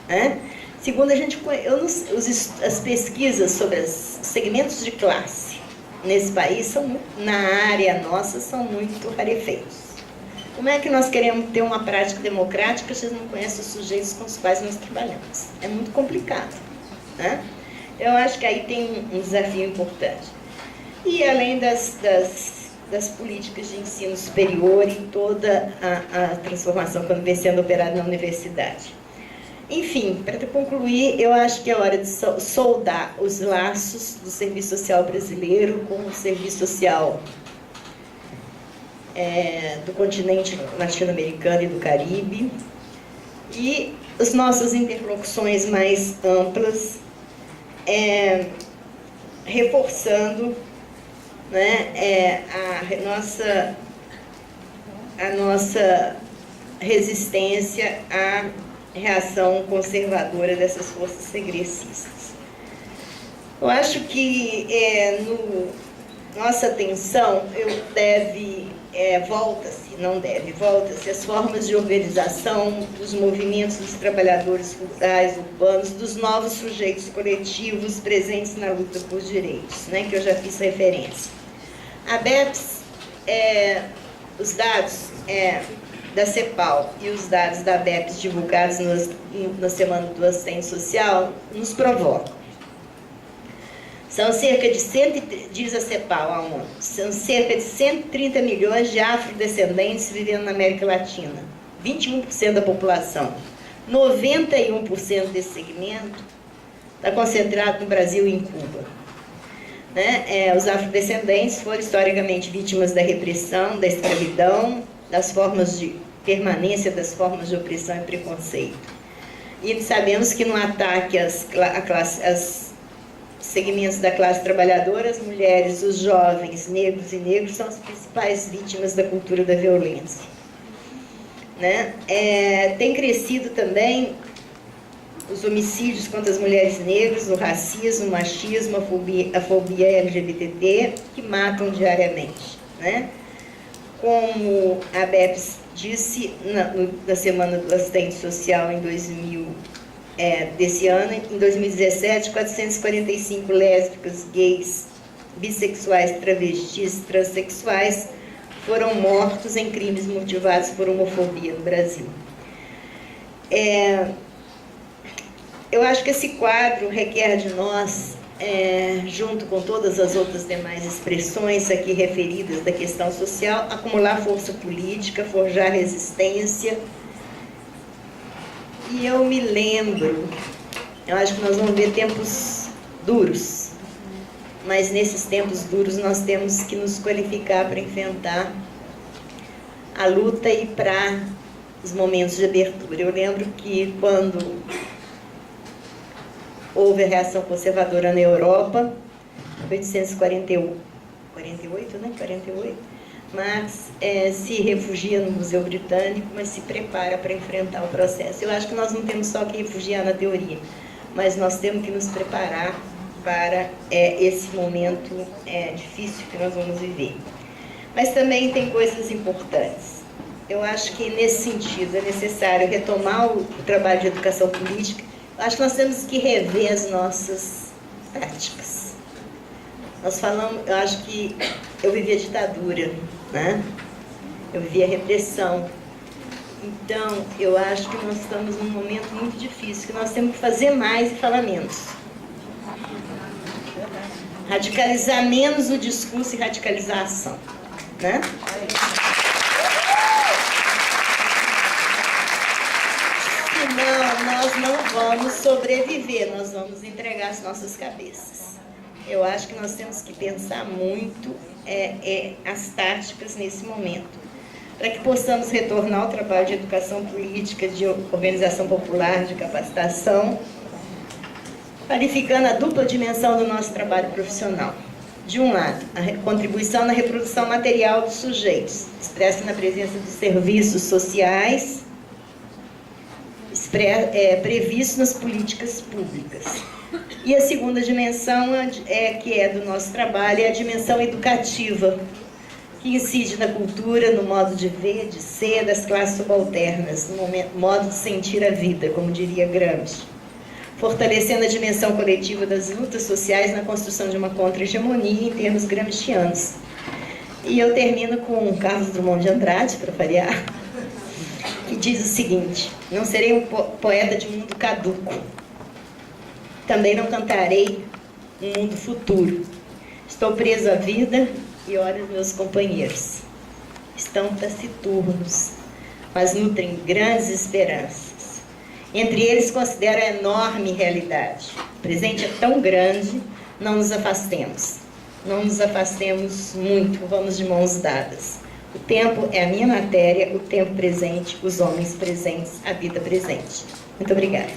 né? Segundo, as pesquisas sobre os segmentos de classe nesse país, na área nossa, são muito rarefeitos. Como é que nós queremos ter uma prática democrática se não conhecem os sujeitos com os quais nós trabalhamos? É muito complicado, né? Eu acho que aí tem um desafio importante. E além das políticas de ensino superior e toda a transformação que vem sendo operada na universidade. Enfim, para concluir, eu acho que é hora de soldar os laços do serviço social brasileiro com o serviço social do continente latino-americano e do Caribe, e as nossas interlocuções mais amplas, reforçando, né, a nossa resistência à reação conservadora dessas forças segressistas. Eu acho que nossa atenção volta-se às formas de organização dos movimentos dos trabalhadores rurais, urbanos, dos novos sujeitos coletivos presentes na luta por direitos, né, que eu já fiz referência. A BEPS, os dados da CEPAL e os dados da BEPS divulgados na Semana do Assistente Social nos provocam. São cerca de, diz a CEPAL, a ONU, são cerca de 130 milhões de afrodescendentes vivendo na América Latina, 21% da população. 91% desse segmento está concentrado no Brasil e em Cuba. Né? Os afrodescendentes foram historicamente vítimas da repressão, da escravidão, das formas de permanência, das formas de opressão e preconceito. E sabemos que no ataque às segmentos da classe trabalhadora, as mulheres, os jovens, negros e negros são as principais vítimas da cultura da violência. Né? Tem crescido também os homicídios contra as mulheres negras, o racismo, o machismo, a fobia LGBT, que matam diariamente. Né? Como a BEPS disse na Semana do Assistente Social desse ano, em 2017, 445 lésbicas, gays, bissexuais, travestis, transexuais foram mortos em crimes motivados por homofobia no Brasil. Eu acho que esse quadro requer de nós junto com todas as outras demais expressões aqui referidas da questão social, acumular força política, forjar resistência. E eu me lembro, eu acho que nós vamos ver tempos duros, mas nesses tempos duros nós temos que nos qualificar para enfrentar a luta e para os momentos de abertura. Eu lembro que quando houve a reação conservadora na Europa, em 1848, né? 48, Marx se refugia no Museu Britânico, mas se prepara para enfrentar o processo. Eu acho que nós não temos só que refugiar na teoria, mas nós temos que nos preparar para esse momento difícil que nós vamos viver. Mas também tem coisas importantes. Eu acho que, nesse sentido, é necessário retomar o trabalho de educação política. Eu acho que nós temos que rever as nossas práticas. Nós falamos, eu acho que eu vivi a ditadura, né? Eu vivi a repressão. Então, eu acho que nós estamos num momento muito difícil, que nós temos que fazer mais e falar menos. Radicalizar menos o discurso e radicalizar a ação, né? Senão, nós não vamos sobreviver, nós vamos entregar as nossas cabeças. Eu acho que nós temos que pensar muito as táticas nesse momento, para que possamos retornar ao trabalho de educação política, de organização popular, de capacitação, qualificando a dupla dimensão do nosso trabalho profissional. De um lado, a contribuição na reprodução material dos sujeitos, expressa na presença dos serviços sociais, previstos nas políticas públicas. E a segunda dimensão, que é do nosso trabalho, é a dimensão educativa, que incide na cultura, no modo de ver, de ser das classes subalternas, no modo de sentir a vida, como diria Gramsci, fortalecendo a dimensão coletiva das lutas sociais na construção de uma contra-hegemonia em termos gramscianos. E eu termino com Carlos Drummond de Andrade, para variar, que diz o seguinte: não serei um poeta de mundo caduco, também não cantarei um mundo futuro. Estou preso à vida e olho os meus companheiros. Estão taciturnos, mas nutrem grandes esperanças. Entre eles considero a enorme realidade. O presente é tão grande, não nos afastemos. Não nos afastemos muito, vamos de mãos dadas. O tempo é a minha matéria, o tempo presente, os homens presentes, a vida presente. Muito obrigada.